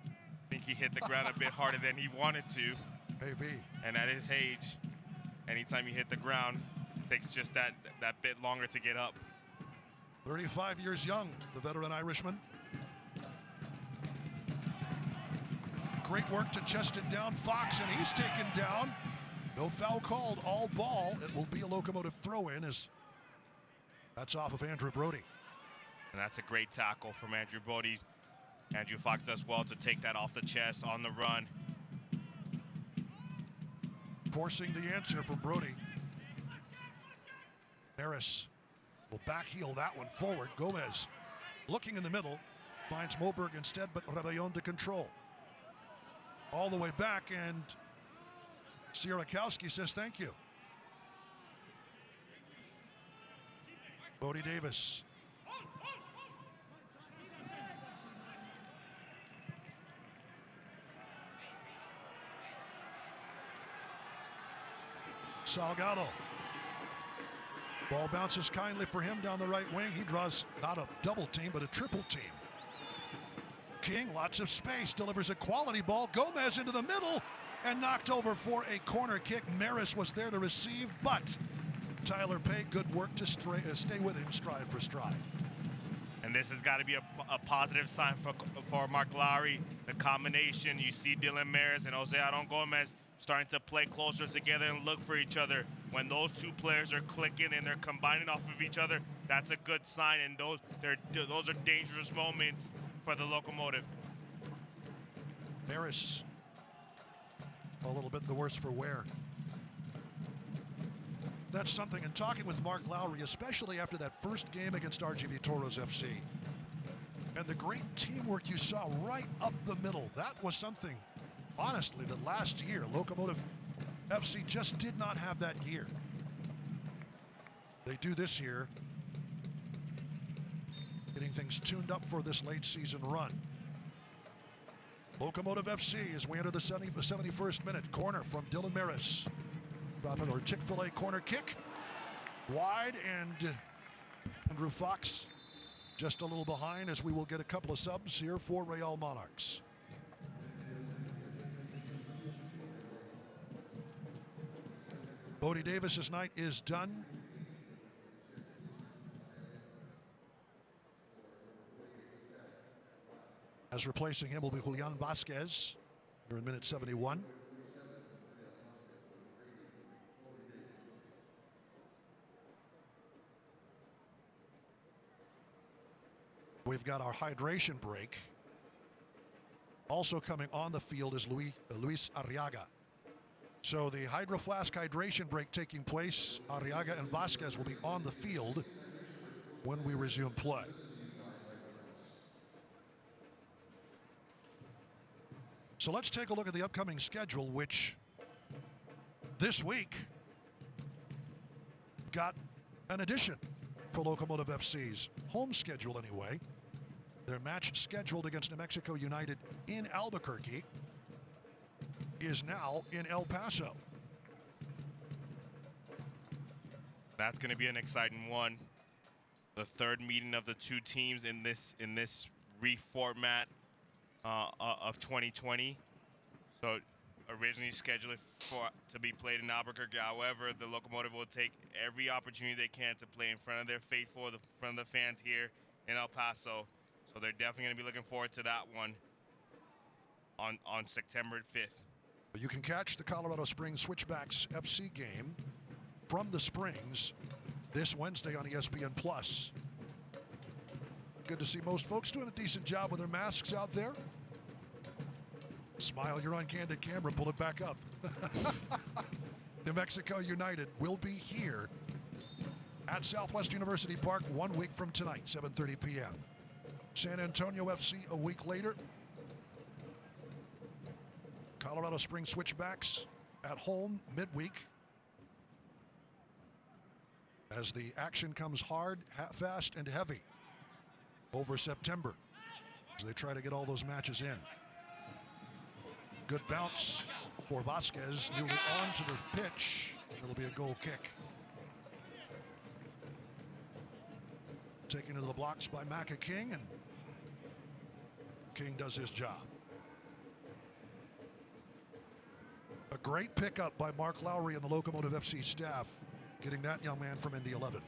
I think he hit the ground a bit harder than he wanted to. Maybe. And at his age, anytime you hit the ground, it takes just that bit longer to get up. 35 years young, the veteran Irishman. Great work to chest it down. Fox, and he's taken down. No foul called, all ball. It will be a Locomotive throw-in as that's off of Andrew Brody. And that's a great tackle from Andrew Brody. Andrew Fox does well to take that off the chest on the run. Forcing the answer from Brody. Harris will back heel that one forward. Gomez looking in the middle. Finds Moberg instead, but Rebellon to control. All the way back, and Sierakowski says thank you. Bodie Davis. Salgado. Ball bounces kindly for him down the right wing. He draws not a double team, but a triple team. King, lots of space, delivers a quality ball. Gomez into the middle and knocked over for a corner kick. Maris was there to receive, but Tyler Pay, good work to stay with him stride for stride. And this has got to be a positive sign for Mark Lowry. The combination, you see Dylan Maris and Jose Aron Gomez starting to play closer together and look for each other. When those two players are clicking and they're combining off of each other, that's a good sign, and those are dangerous moments for the Locomotive. Maris, a little bit the worse for wear. That's something, in talking with Mark Lowry, especially after that first game against RGV Toros FC, and the great teamwork you saw right up the middle, that was something, honestly, that last year Locomotive FC just did not have that year. They do this year, getting things tuned up for this late season run. Locomotive FC as we enter the 71st minute. Corner from Dylan Maris. Or Chick-fil-A corner kick. Wide, and Andrew Fox just a little behind, as we will get a couple of subs here for Real Monarchs. Bodie Davis's night is done. As replacing him will be Julian Vasquez here in minute 71. We've got our hydration break. Also coming on the field is Luis Arriaga. So the Hydro Flask hydration break taking place. Arriaga and Vasquez will be on the field when we resume play. So let's take a look at the upcoming schedule, which this week got an addition for Locomotive FC's home schedule anyway. Their match scheduled against New Mexico United in Albuquerque is now in El Paso. That's going to be an exciting one. The third meeting of the two teams in this reformat of 2020. So originally scheduled to be played in Albuquerque. However, the Locomotive will take every opportunity they can to play in front of their faithful, in front of the fans here in El Paso. So they're definitely going to be looking forward to that one on September 5th. You can catch the Colorado Springs Switchbacks FC game from the Springs this Wednesday on ESPN Plus. Good to see most folks doing a decent job with their masks out there. Smile, you're on candid camera, pull it back up. New Mexico United will be here at Southwest University Park 1 week from tonight, 7:30 p.m. San Antonio FC a week later. Colorado Springs Switchbacks at home midweek as the action comes hard, fast, and heavy over September as they try to get all those matches in. Good bounce for Vasquez, newly onto the pitch. It'll be a goal kick. Taken into the blocks by Macca King, and King does his job. A great pickup by Mark Lowry and the Locomotive FC staff, getting that young man from Indy 11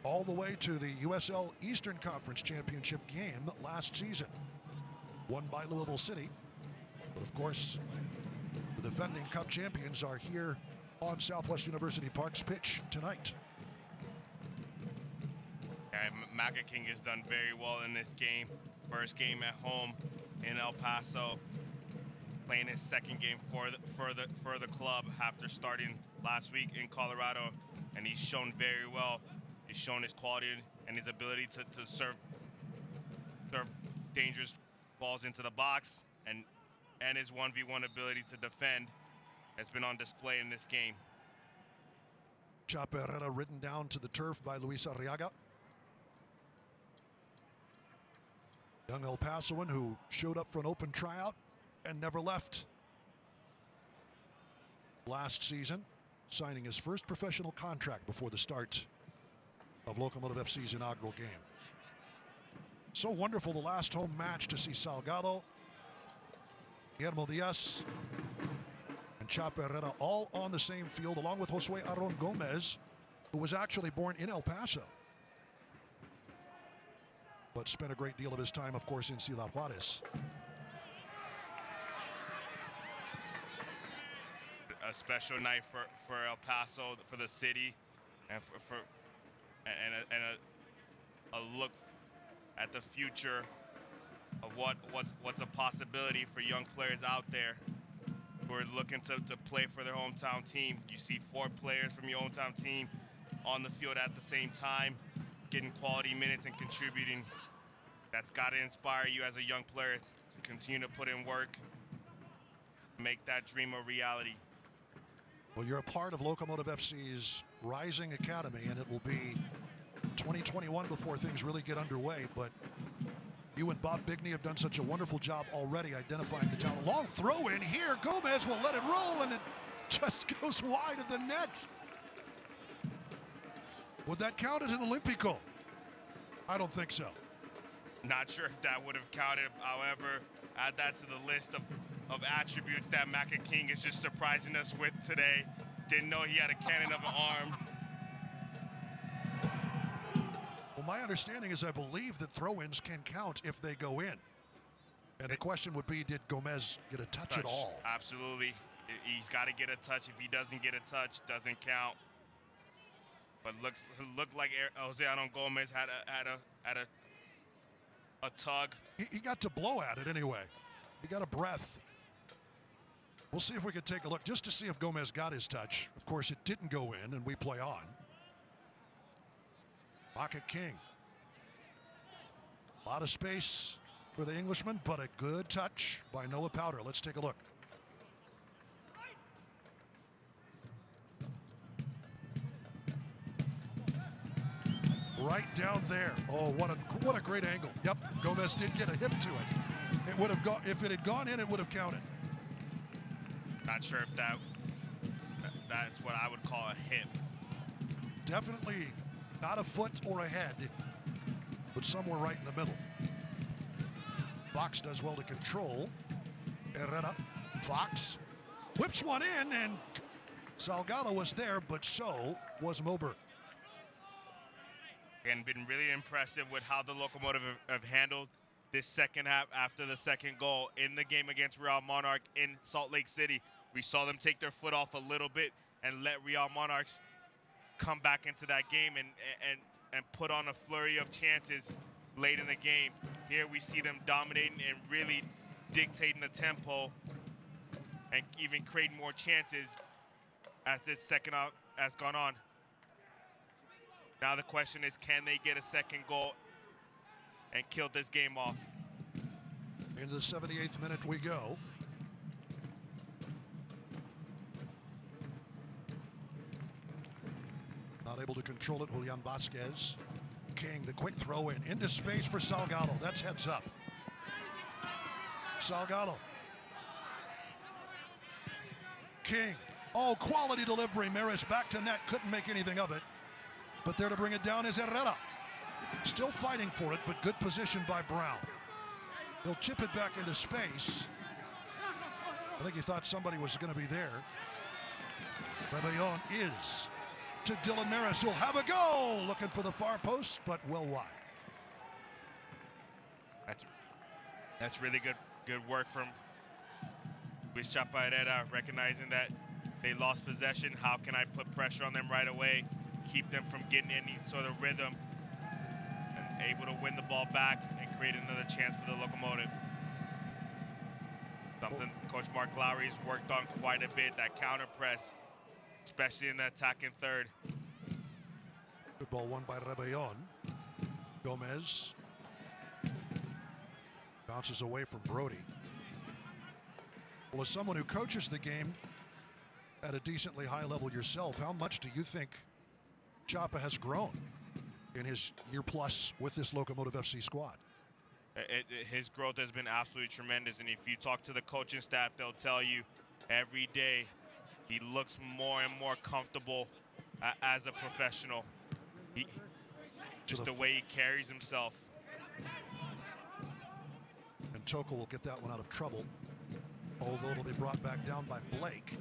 all the way to the USL Eastern Conference Championship game last season, won by Louisville City. But of course, the defending Cup champions are here on Southwest University Park's pitch tonight. Macca King has done very well in this game. First game at home in El Paso, playing his second game for the club after starting last week in Colorado, and he's shown very well. He's shown his quality and his ability to serve dangerous balls into the box, and his 1v1 ability to defend has been on display in this game. Chaparrera ridden down to the turf by Luis Arriaga. Young El Pasoan who showed up for an open tryout and never left last season, signing his first professional contract before the start of Locomotive FC's inaugural game. So wonderful the last home match to see Salgado, Guillermo Diaz, and Chaparrera all on the same field, along with Josue Aron Gomez, who was actually born in El Paso, but spent a great deal of his time, of course, in Ciudad Juarez. A special night for El Paso, for the city, and a look at the future of what's a possibility for young players out there who are looking to play for their hometown team. You see 4 players from your hometown team on the field at the same time, getting quality minutes and contributing. That's got to inspire you as a young player to continue to put in work, make that dream a reality. Well, you're a part of Locomotive FC's Rising Academy, and it will be 2021 before things really get underway. But you and Bob Bigney have done such a wonderful job already identifying the talent. Long throw in here. Gomez will let it roll, and it just goes wide of the net. Would that count as an Olympico? I don't think so. Not sure if that would have counted. However, add that to the list of attributes that Maka King is just surprising us with today. Didn't know he had a cannon of an arm. Well, my understanding is I believe that throw-ins can count if they go in. And the question would be, did Gomez get a touch at all? Absolutely. He's got to get a touch. If he doesn't get a touch, doesn't count. But looked like Jose Gomez had a tug. He got to blow at it anyway. He got a breath. We'll see if we can take a look just to see if Gomez got his touch. Of course, it didn't go in, and we play on. Maka King. A lot of space for the Englishman, but a good touch by Noah Powder. Let's take a look. Right down there. Oh, what a great angle. Yep, Gomez did get a hip to it. It would have gone, if it had gone in, it would have counted. Not sure if that's what I would call a hip. Definitely not a foot or a head, but somewhere right in the middle. Fox does well to control. Herrera, Fox whips one in, and Salgado was there, but so was Moberg. And been really impressive with how the Locomotive have handled this second half after the second goal in the game against Real Monarch in Salt Lake City. We saw them take their foot off a little bit and let Real Monarchs come back into that game and put on a flurry of chances late in the game. Here we see them dominating and really dictating the tempo and even creating more chances as this second half has gone on. Now the question is, can they get a second goal and kill this game off? Into the 78th minute we go. Not able to control it, Julian Vasquez. King, the quick throw in, into space for Salgado. That's heads up. Salgado. King, oh, quality delivery. Maris back to net, couldn't make anything of it. But there to bring it down is Herrera. Still fighting for it, but good position by Brown. He'll chip it back into space. I think he thought somebody was going to be there. Rebellon is to Dylan Maris, who'll have a goal. Looking for the far post, but well wide. That's really good work from Luis Chaparrera, recognizing that they lost possession. How can I put pressure on them right away? Keep them from getting any sort of rhythm, and able to win the ball back and create another chance for the Locomotive. Something Coach Mark Lowry's worked on quite a bit, that counter press, especially in the attacking third. Good ball won by Rebellon. Gomez bounces away from Brody. Well, as someone who coaches the game at a decently high level yourself, how much do you think Chapa has grown in his year plus with this Locomotive FC squad? His growth has been absolutely tremendous, and if you talk to the coaching staff, they'll tell you every day he looks more and more comfortable as a professional. Just the way he carries himself. And Toko will get that one out of trouble, although it'll be brought back down by Blake.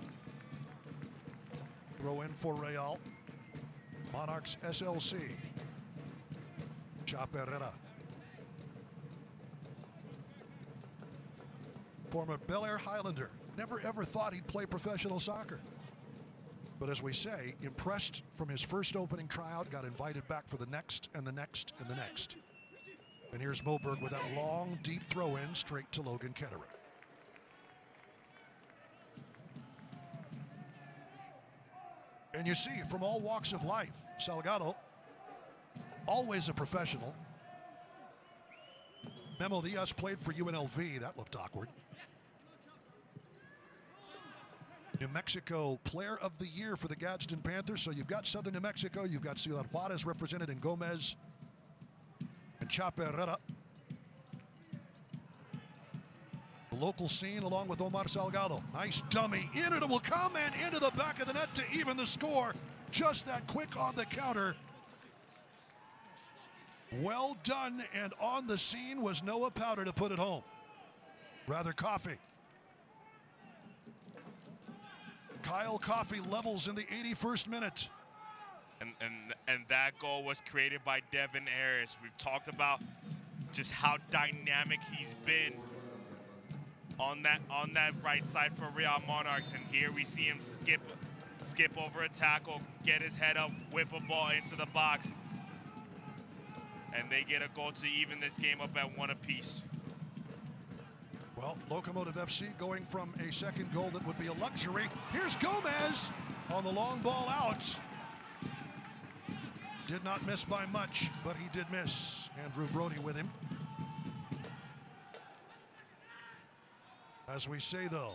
Throw in for Real. Monarchs SLC. Chaparrera. Former Bel Air Highlander. Never ever thought he'd play professional soccer. But as we say, impressed from his first opening tryout, got invited back for the next and the next and the next. And here's Moberg with that long, deep throw in straight to Logan Ketterer. And you see, from all walks of life, Salgado, always a professional. Memo Diaz played for UNLV. That looked awkward. New Mexico Player of the Year for the Gadsden Panthers. So you've got Southern New Mexico, you've got Ciudad Juarez represented in Gomez and Chaperera. The local scene along with Omar Salgado. Nice dummy in, and it will come and into the back of the net to even the score. Just that quick on the counter. Well done, and on the scene was Noah Powder to put it home. Rather Coffey. Kyle Coffey levels in the 81st minute. And that goal was created by Devin Harris. We've talked about just how dynamic he's been on that right side for Real Monarchs, and here we see him skip over a tackle, get his head up, whip a ball into the box, and they get a goal to even this game up at 1 apiece. Well, Locomotive FC going from a second goal that would be a luxury. Here's Gomez on the long ball out. Did not miss by much, but he did miss. Andrew Brody with him. As we say, though,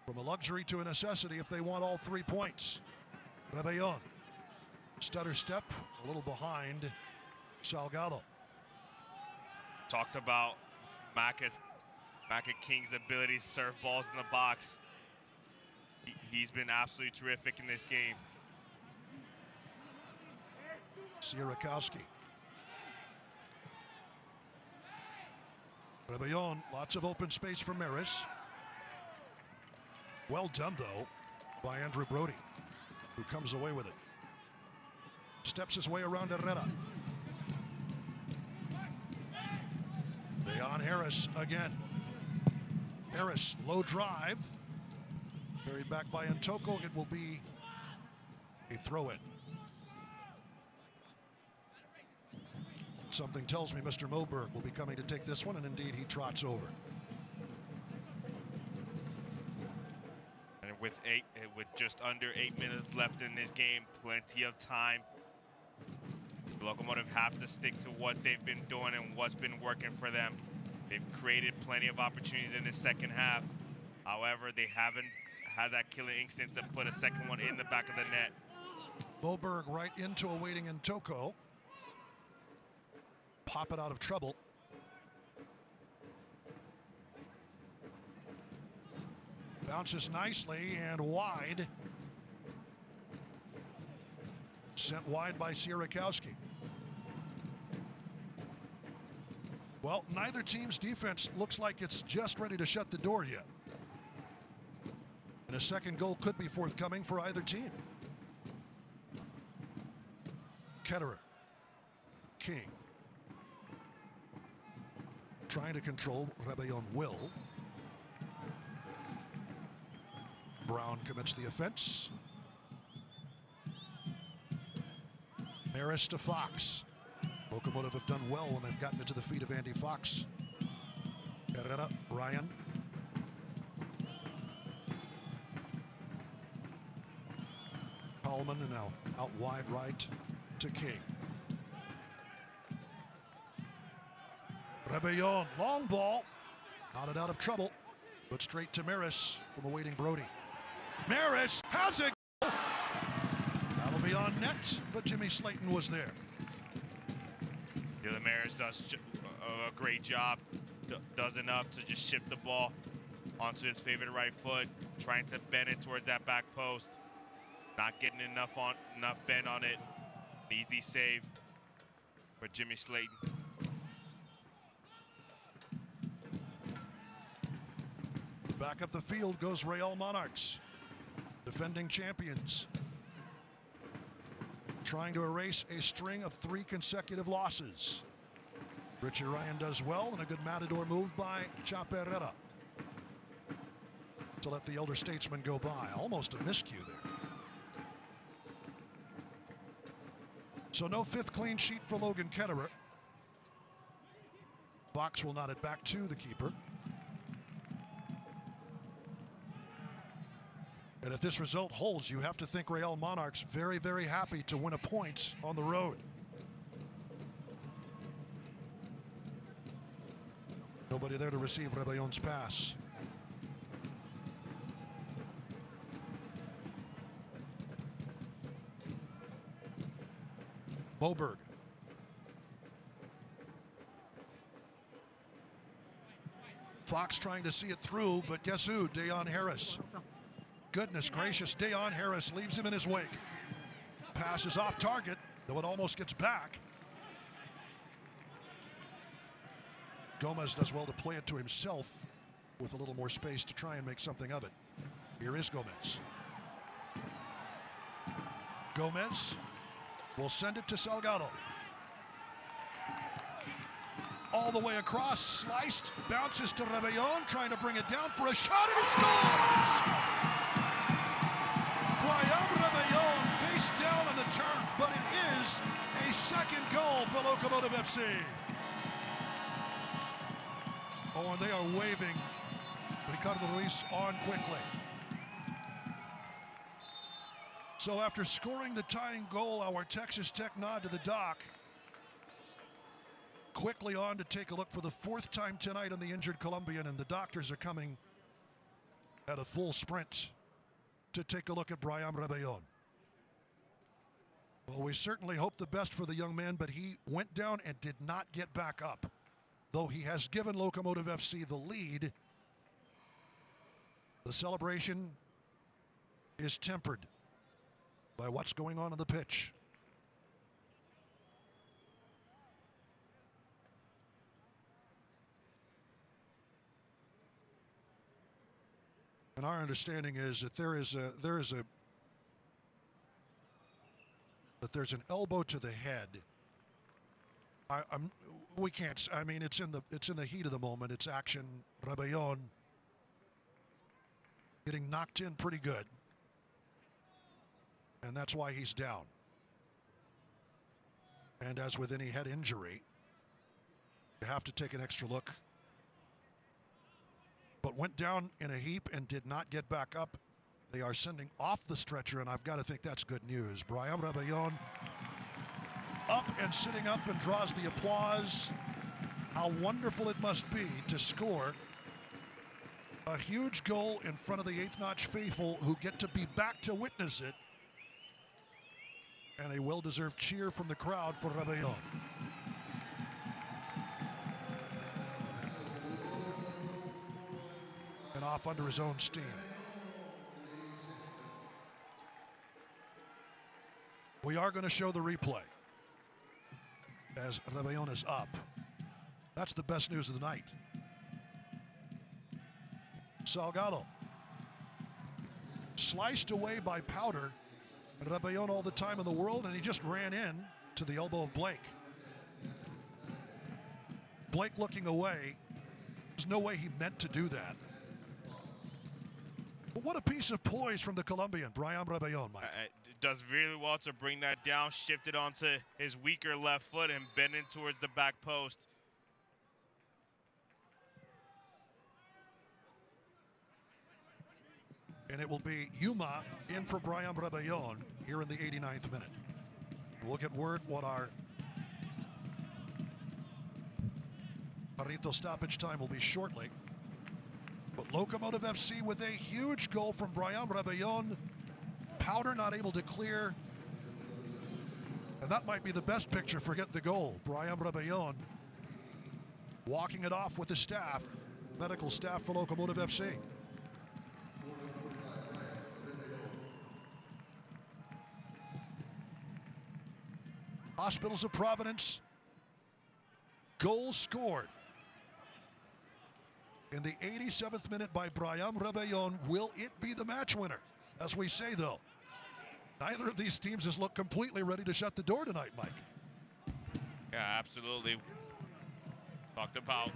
from a luxury to a necessity if they want all 3 points. Rebellon. Stutter step, a little behind Salgado. Talked about Macca King's ability to serve balls in the box. He's been absolutely terrific in this game. Sierakowski. Rebellon, lots of open space for Maris. Well done, though, by Andrew Brody, who comes away with it. Steps his way around Herrera. Leon Harris again. Harris, low drive. Carried back by Antoko. It will be a throw-in. Something tells me Mr. Moberg will be coming to take this one, and indeed he trots over. And with just under 8 minutes left in this game, plenty of time. The Locomotive have to stick to what they've been doing and what's been working for them. They've created plenty of opportunities in the second half. However, they haven't had that killing instinct to put a second one in the back of the net. Moberg right into awaiting Antoko. Pop it out of trouble. Bounces nicely and wide. Sent wide by Sierakowski. Well, neither team's defense looks like it's just ready to shut the door yet. And a second goal could be forthcoming for either team. Ketterer. King. Trying to control Rebellon will. Brown commits the offense. Maris to Fox. Locomotive have done well when they've gotten it to the feet of Andy Fox. Herrera, Ryan. Coleman, and now out wide right to King. Rebellon, long ball. Knotted out of trouble, but straight to Maris from awaiting Brody. Maris has it. That'll be on net, but Jimmy Slayton was there. Dylan Maris does a great job. Does enough to just shift the ball onto his favorite right foot, trying to bend it towards that back post. Not getting enough bend on it. Easy save for Jimmy Slayton. Back up the field goes Real Monarchs, defending champions, trying to erase a string of 3 consecutive losses. Richie Ryan does well, and a good matador move by Chaperera to let the elder statesman go by. Almost a miscue there. So no 5th clean sheet for Logan Ketterer. Fox will nod it back to the keeper. And if this result holds, you have to think Real Monarchs very, very happy to win a point on the road. Nobody there to receive Rebellon's pass. Boberg. Fox trying to see it through, but guess who? Dayon Harris. Goodness gracious, Dayon Harris leaves him in his wake. Pass is off target, though it almost gets back. Gomez does well to play it to himself with a little more space to try and make something of it. Here is Gomez. Gomez will send it to Salgado. All the way across, sliced, bounces to Rebellon, trying to bring it down for a shot, and it scores! Brian Rebellon face down on the turf, but it is a second goal for Locomotive FC. Oh, and they are waving Ricardo Ruiz on quickly. So after scoring the tying goal, our Texas Tech nod to the dock. Quickly on to take a look for the fourth time tonight on the injured Colombian, and the doctors are coming at a full sprint to take a look at Brian Rebellon. Well, we certainly hope the best for the young man, but he went down and did not get back up. Though he has given Locomotive FC the lead, the celebration is tempered by what's going on the pitch. And our understanding is that there's an elbow to the head. We can't. I mean, it's in the heat of the moment. It's action. Rebellon getting knocked in pretty good, and that's why he's down. And as with any head injury, you have to take an extra look. But went down in a heap and did not get back up. They are sending off the stretcher, and I've got to think that's good news. Brian Rebellon up and sitting up and draws the applause. How wonderful it must be to score a huge goal in front of the Eighth Notch faithful who get to be back to witness it. And a well-deserved cheer from the crowd for Rebellon. And off under his own steam. We are going to show the replay as Rebellon is up. That's the best news of the night. Salgado sliced away by Powder. Rebellon all the time in the world, and he just ran in to the elbow of Blake. Blake looking away. There's no way he meant to do that. But what a piece of poise from the Colombian, Brian Rebellon, Mike. Does really well to bring that down, shift it onto his weaker left foot and bend it towards the back post. And it will be Yuma in for Brian Rebellon here in the 89th minute. We'll get word what our Jarrito stoppage time will be shortly. But Locomotive FC with a huge goal from Brian Rebellon. Powder not able to clear. And that might be the best picture, forget the goal. Brian Rebellon walking it off with the staff, medical staff for Locomotive FC. Hospitals of Providence, goal scored in the 87th minute by Brian Rebellon. Will it be the match winner? As we say, though, neither of these teams has looked completely ready to shut the door tonight, Mike. Yeah, absolutely. Talked about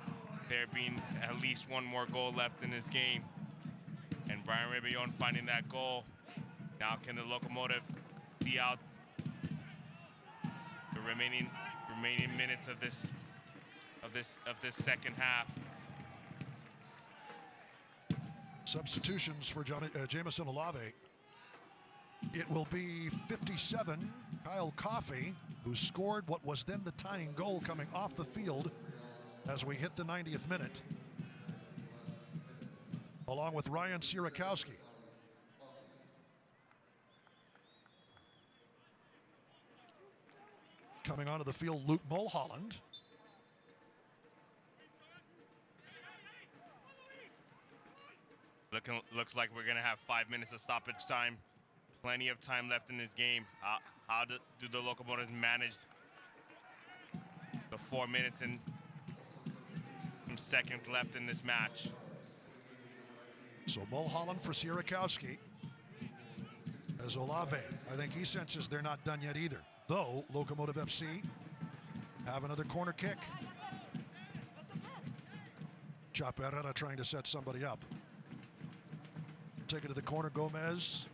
there being at least one more goal left in this game. And Brian Rebellon finding that goal. Now can the Locomotive see out the remaining minutes of this second half? Substitutions for Jamison Olave. It will be 57, Kyle Coffey, who scored what was then the tying goal coming off the field as we hit the 90th minute, along with Ryan Sierakowski. Coming onto the field, Luke Mulholland. Looks like we're going to have 5 minutes of stoppage time. Plenty of time left in this game. How do the Locomotives manage the 4 minutes and some seconds left in this match? So Mulholland for Sierakowski. As Olave, I think he senses they're not done yet either. Though Locomotive FC have another corner kick. Chaparrera trying to set somebody up. Take it to the corner, Gomez.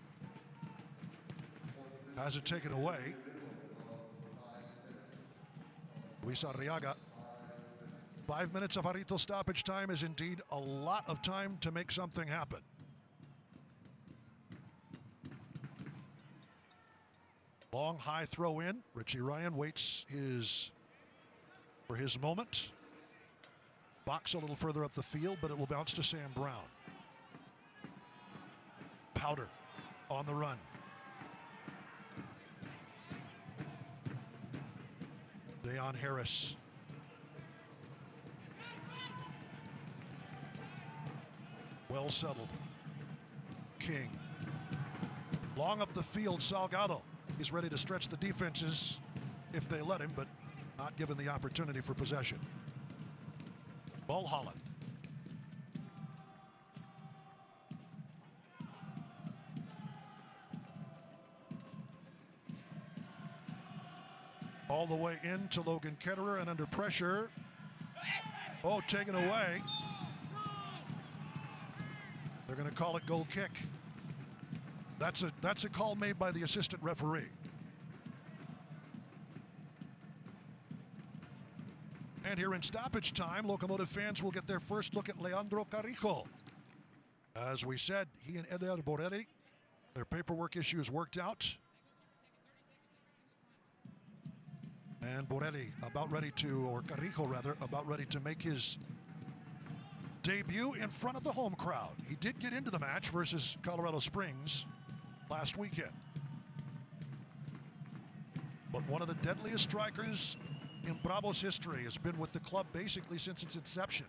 Has it taken away. Luis Arriaga. 5 minutes of Jarrito stoppage time is indeed a lot of time to make something happen. Long high throw in. Richie Ryan waits for his moment. Box a little further up the field, but it will bounce to Sam Brown. Powder on the run. Deon Harris. Well settled. King. Long up the field, Salgado. He's ready to stretch the defenses if they let him, but not given the opportunity for possession. Mulholland. All the way into Logan Ketterer and under pressure. Oh, taken away. They're going to call it goal kick. That's a call made by the assistant referee. And here in stoppage time, Locomotive fans will get their first look at Leandro Carrijo. As we said, he and Eder Borelli, their paperwork issues worked out. And Borelli Carrijo rather, about ready to make his debut in front of the home crowd. He did get into the match versus Colorado Springs last weekend. But one of the deadliest strikers in Bravo's history has been with the club basically since its inception.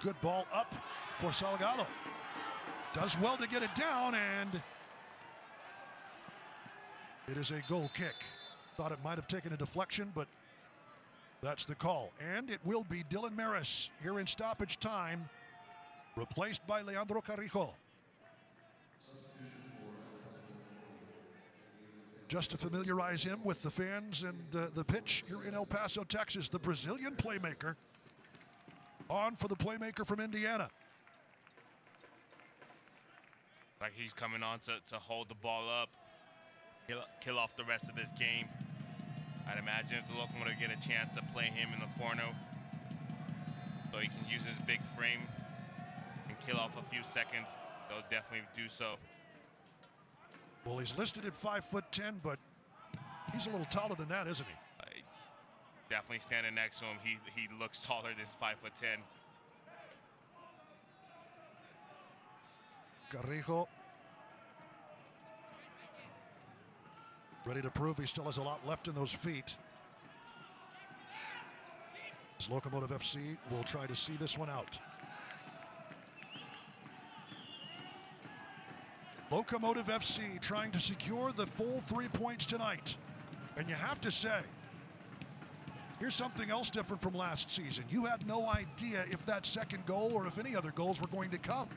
Good ball up for Salgado. Does well to get it down, and it is a goal kick. Thought it might have taken a deflection, but that's the call. And it will be Dylan Maris here in stoppage time, replaced by Leandro Carrijo. Just to familiarize him with the fans and the pitch here in El Paso, Texas, the Brazilian playmaker on for the playmaker from Indiana. Like he's coming on to hold the ball up, kill off the rest of this game. I'd imagine if the Locomotive get a chance to play him in the corner so he can use his big frame and kill off a few seconds, they'll definitely do so. Well, he's listed at 5'10", but he's a little taller than that, isn't he? Definitely standing next to him, he looks taller than 5'10". Carrijo ready to prove he still has a lot left in those feet. As Locomotive FC will try to see this one out. Locomotive FC trying to secure the full 3 points tonight. And you have to say, here's something else different from last season. You had no idea if that second goal or if any other goals were going to come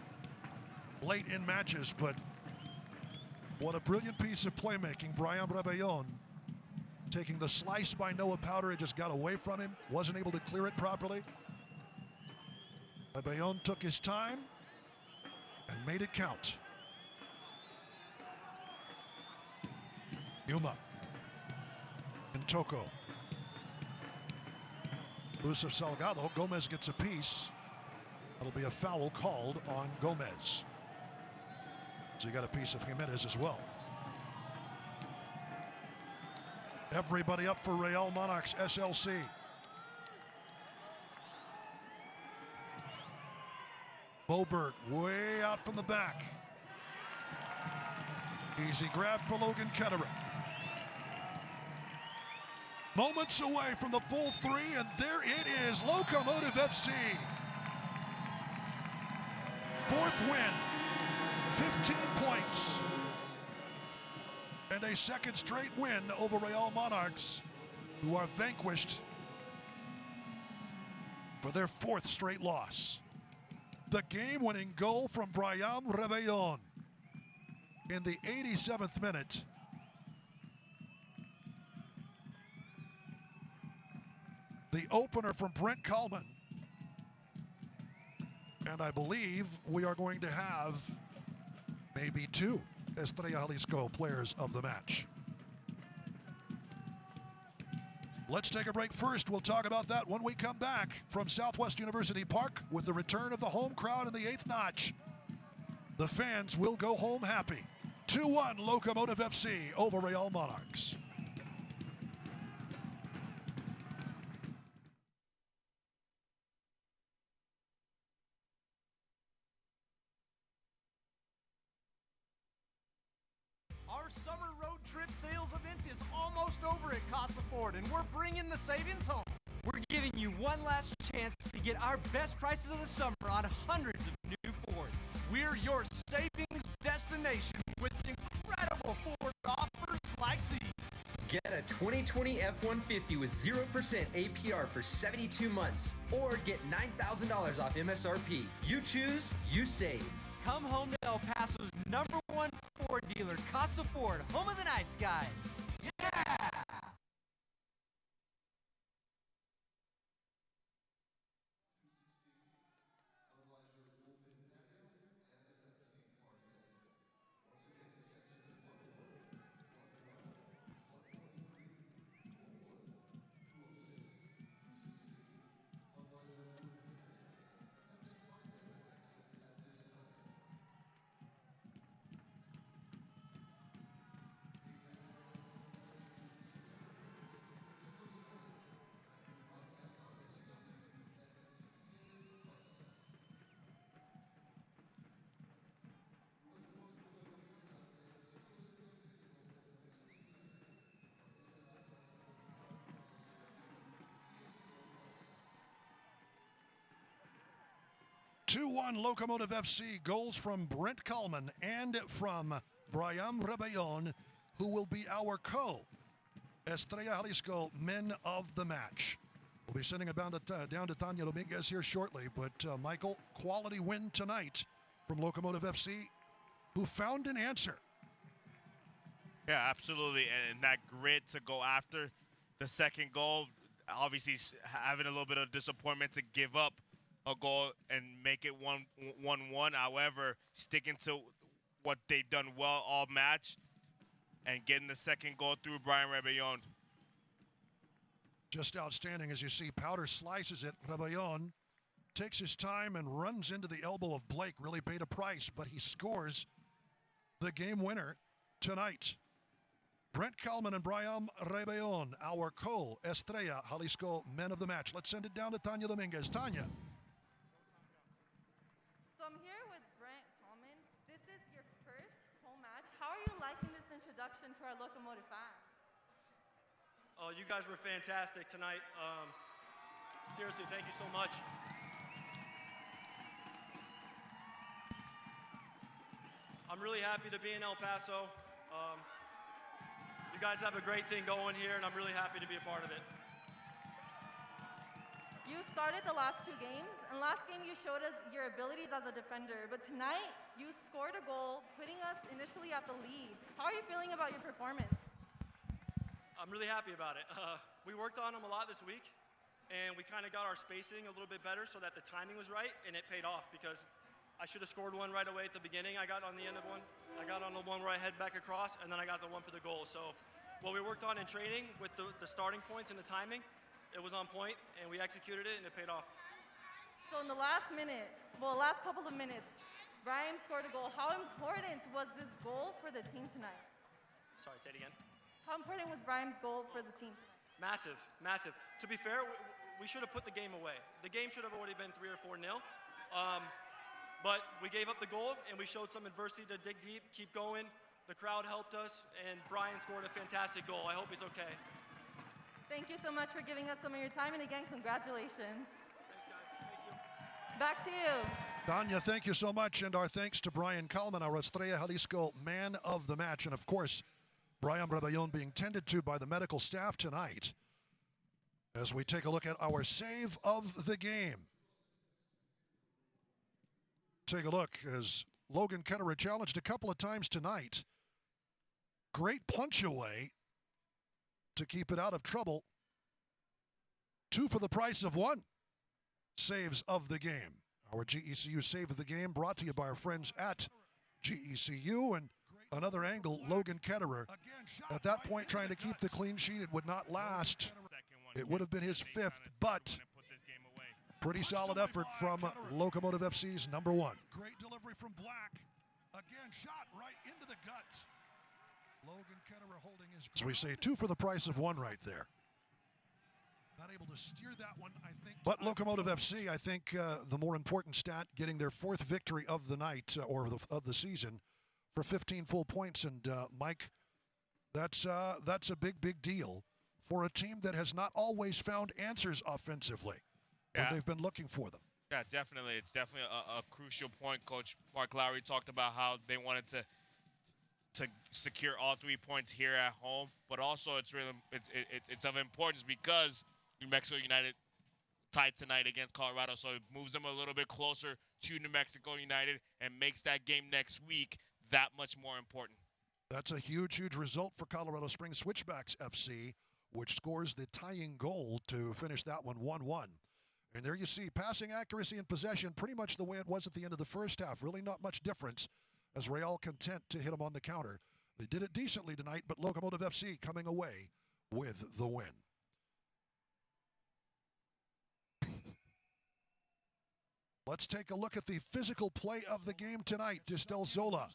late in matches, but what a brilliant piece of playmaking. Brian Rebellon taking the slice by Noah Powder. It just got away from him, wasn't able to clear it properly. Rebellon took his time and made it count. Yuma and Toko. Loose of Salgado. Gomez gets a piece. That'll be a foul called on Gomez. So you got a piece of Jimenez as well. Everybody up for Real Monarchs SLC. Boberg way out from the back. Easy grab for Logan Ketterer. Moments away from the full three, and there it is, Locomotive FC. Fourth win, 15 points, and a second straight win over Real Monarchs, who are vanquished for their fourth straight loss. The game-winning goal from Brian Rebellon in the 87th minute. The opener from Brent Kallman. And I believe we are going to have maybe two Estrella Jalisco players of the match. Let's take a break first. We'll talk about that when we come back from Southwest University Park with the return of the home crowd in the eighth notch. The fans will go home happy. 2-1 Locomotive FC over Real Monarchs. Our summer road trip sales event is almost over at Casa Ford, and we're bringing the savings home. We're giving you one last chance to get our best prices of the summer on hundreds of new Fords. We're your savings destination with incredible Ford offers like these. Get a 2020 F-150 with 0% APR for 72 months, or get $9,000 off MSRP. You choose, you save. Come home to El Paso's #1 Ford dealer, Casa Ford, home of the nice guy. Yeah! Locomotive FC, goals from Brent Kallman and from Brian Rebellon, who will be our Estrella Jalisco men of the match. We'll be sending it down to Tanya Dominguez here shortly, but Michael, quality win tonight from Locomotive FC, who found an answer. Yeah, absolutely, and that grit to go after the second goal, obviously having a little bit of disappointment to give up a goal and make it 1-1. However, sticking to what they've done well all match and getting the second goal through Brian Rebellon. Just outstanding. As you see, Powder slices it. Rebellon takes his time and runs into the elbow of Blake. Really paid a price, but he scores the game winner tonight. Brent Kallman and Brian Rebellon, our Estrella Jalisco men of the match. Let's send it down to Tanya Dominguez. Tanya. So I'm here with Brent Kallman. This is your first home match. How are you liking this introduction to our Locomotive fans? Oh, you guys were fantastic tonight. Seriously, thank you so much. I'm really happy to be in El Paso. You guys have a great thing going here, and I'm really happy to be a part of it. You started the last two games, and last game you showed us your abilities as a defender, but tonight you scored a goal, putting us initially at the lead. How are you feeling about your performance? I'm really happy about it. We worked on them a lot this week, and we kind of got our spacing a little bit better so that the timing was right, and it paid off because I should have scored one right away at the beginning. I got on the end of one. I got on the one where I head back across, and then I got the one for the goal. So what we worked on in training with the starting points and the timing, it was on point, and we executed it, and it paid off. So in the last couple of minutes, Brian scored a goal. How important was this goal for the team tonight? Sorry, say it again. How important was Brian's goal for the team? Massive, massive. To be fair, we should have put the game away. The game should have already been 3 or 4-0. But we gave up the goal, and we showed some adversity to dig deep, keep going. The crowd helped us, and Brian scored a fantastic goal. I hope he's okay. Thank you so much for giving us some of your time, and again, congratulations. Thanks, guys. Thank you. Back to you. Tanya, thank you so much, and our thanks to Brian Kalman, our Estrella Jalisco man of the match, and of course, Brian Rebellon being tended to by the medical staff tonight as we take a look at our save of the game. Take a look as Logan Ketterer challenged a couple of times tonight. Great punch away to keep it out of trouble. 2 for the price of 1 saves of the game. Our GECU save of the game brought to you by our friends at GECU. And another angle, Logan Ketterer. At that point, trying to keep the clean sheet. It would not last. It would have been his 5th, but pretty solid effort from Locomotive FC's number 1. Great delivery from Black. Again, shot right into the gut. Logan Ketterer holding his... As we say, 2 for the price of 1 right there. Not able to steer that one, I think. But Locomotive FC, I think the more important stat, getting their 4th victory of the night or of the season for 15 full points. And Mike, that's a big deal for a team that has not always found answers offensively. Yeah. They've been looking for them. Yeah, definitely. It's definitely a crucial point. Coach Mark Lowry talked about how they wanted to secure all 3 points here at home, but also it's really it's of importance because New Mexico United tied tonight against Colorado, so it moves them a little bit closer to New Mexico United and makes that game next week that much more important. That's a huge result for Colorado Springs Switchbacks FC, which scores the tying goal to finish that one 1-1. And there you see passing accuracy and possession pretty much the way it was at the end of the first half. Really not much difference as Real content to hit them on the counter. They did it decently tonight, but Locomotive FC coming away with the win. Let's take a look at the physical play of the game tonight. Distel Zola.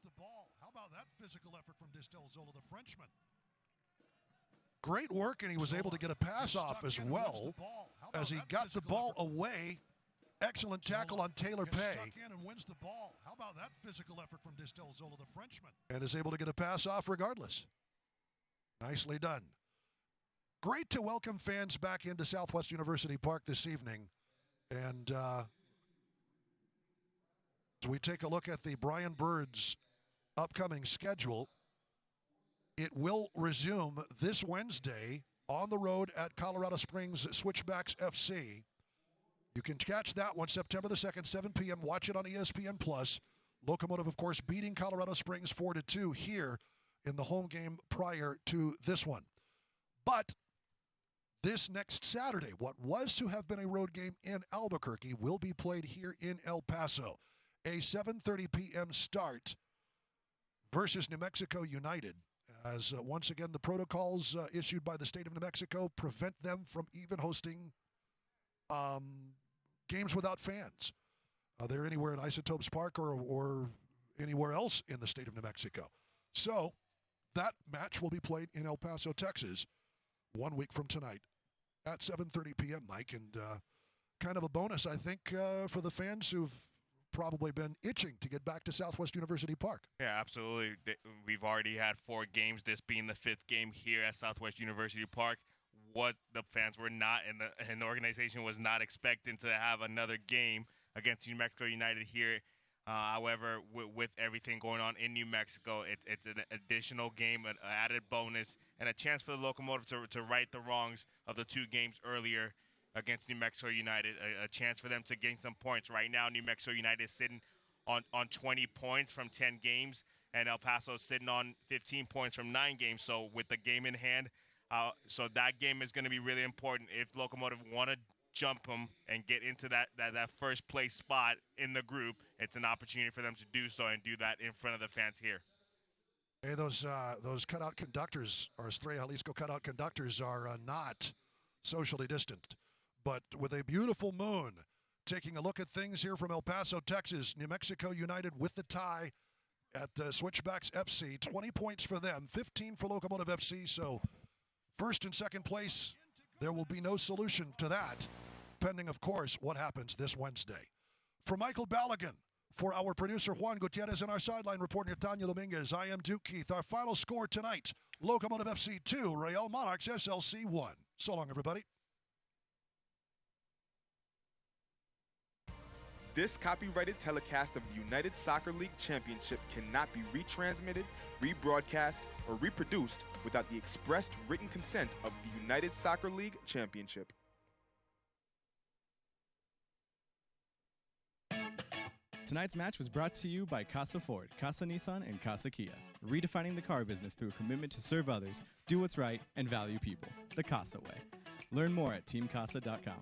How about that physical effort from Distel Zola, the Frenchman? Great work, and he was able to get a pass off as well as he got the ball away. Excellent tackle on Taylor Pay. Stuck in and wins the ball. How about that physical effort from Distel Zola, the Frenchman? And is able to get a pass off regardless. Nicely done. Great to welcome fans back into Southwest University Park this evening. And as we take a look at the Brian Bird's upcoming schedule, it will resume this Wednesday on the road at Colorado Springs Switchbacks FC. You can catch that one September the 2nd, 7 p.m. Watch it on ESPN+. Locomotive, of course, beating Colorado Springs 4-2 here in the home game prior to this one. But this next Saturday, what was to have been a road game in Albuquerque will be played here in El Paso. A 7:30 p.m. start versus New Mexico United. As once again, the protocols issued by the state of New Mexico prevent them from even hosting games without fans. They're anywhere in Isotopes Park or anywhere else in the state of New Mexico. So that match will be played in El Paso, Texas, 1 week from tonight at 7:30 p.m., Mike. And kind of a bonus, I think, for the fans who've probably been itching to get back to Southwest University Park. Yeah, absolutely. We've already had 4 games, this being the 5th game here at Southwest University Park. What the fans were not, and the organization was not expecting to have another game against New Mexico United here. However, with everything going on in New Mexico, it's an additional game, an added bonus, and a chance for the Locomotive to right the wrongs of the 2 games earlier against New Mexico United, a chance for them to gain some points. Right now, New Mexico United is sitting on 20 points from 10 games, and El Paso is sitting on 15 points from 9 games. So with the game in hand, so that game is going to be really important. If Locomotive want to jump them and get into that first place spot in the group, it's an opportunity for them to do so and do that in front of the fans here. Hey, those cutout conductors, or Estrella Jalisco cutout conductors, are not socially distant. But with a beautiful moon, taking a look at things here from El Paso, Texas, New Mexico United with the tie at Switchbacks FC. 20 points for them, 15 for Locomotive FC. So first and second place, there will be no solution to that, pending, of course, what happens this Wednesday. For Michael Balagan, For our producer, Juan Gutierrez, and our sideline reporter, Tanya Dominguez, I am Duke Keith. Our final score tonight, Locomotive FC 2, Real Monarchs SLC 1. So long, everybody. This copyrighted telecast of the United Soccer League Championship cannot be retransmitted, rebroadcast, or reproduced without the expressed written consent of the United Soccer League Championship. Tonight's match was brought to you by Casa Ford, Casa Nissan, and Casa Kia. Redefining the car business through a commitment to serve others, do what's right, and value people. The Casa way. Learn more at teamcasa.com.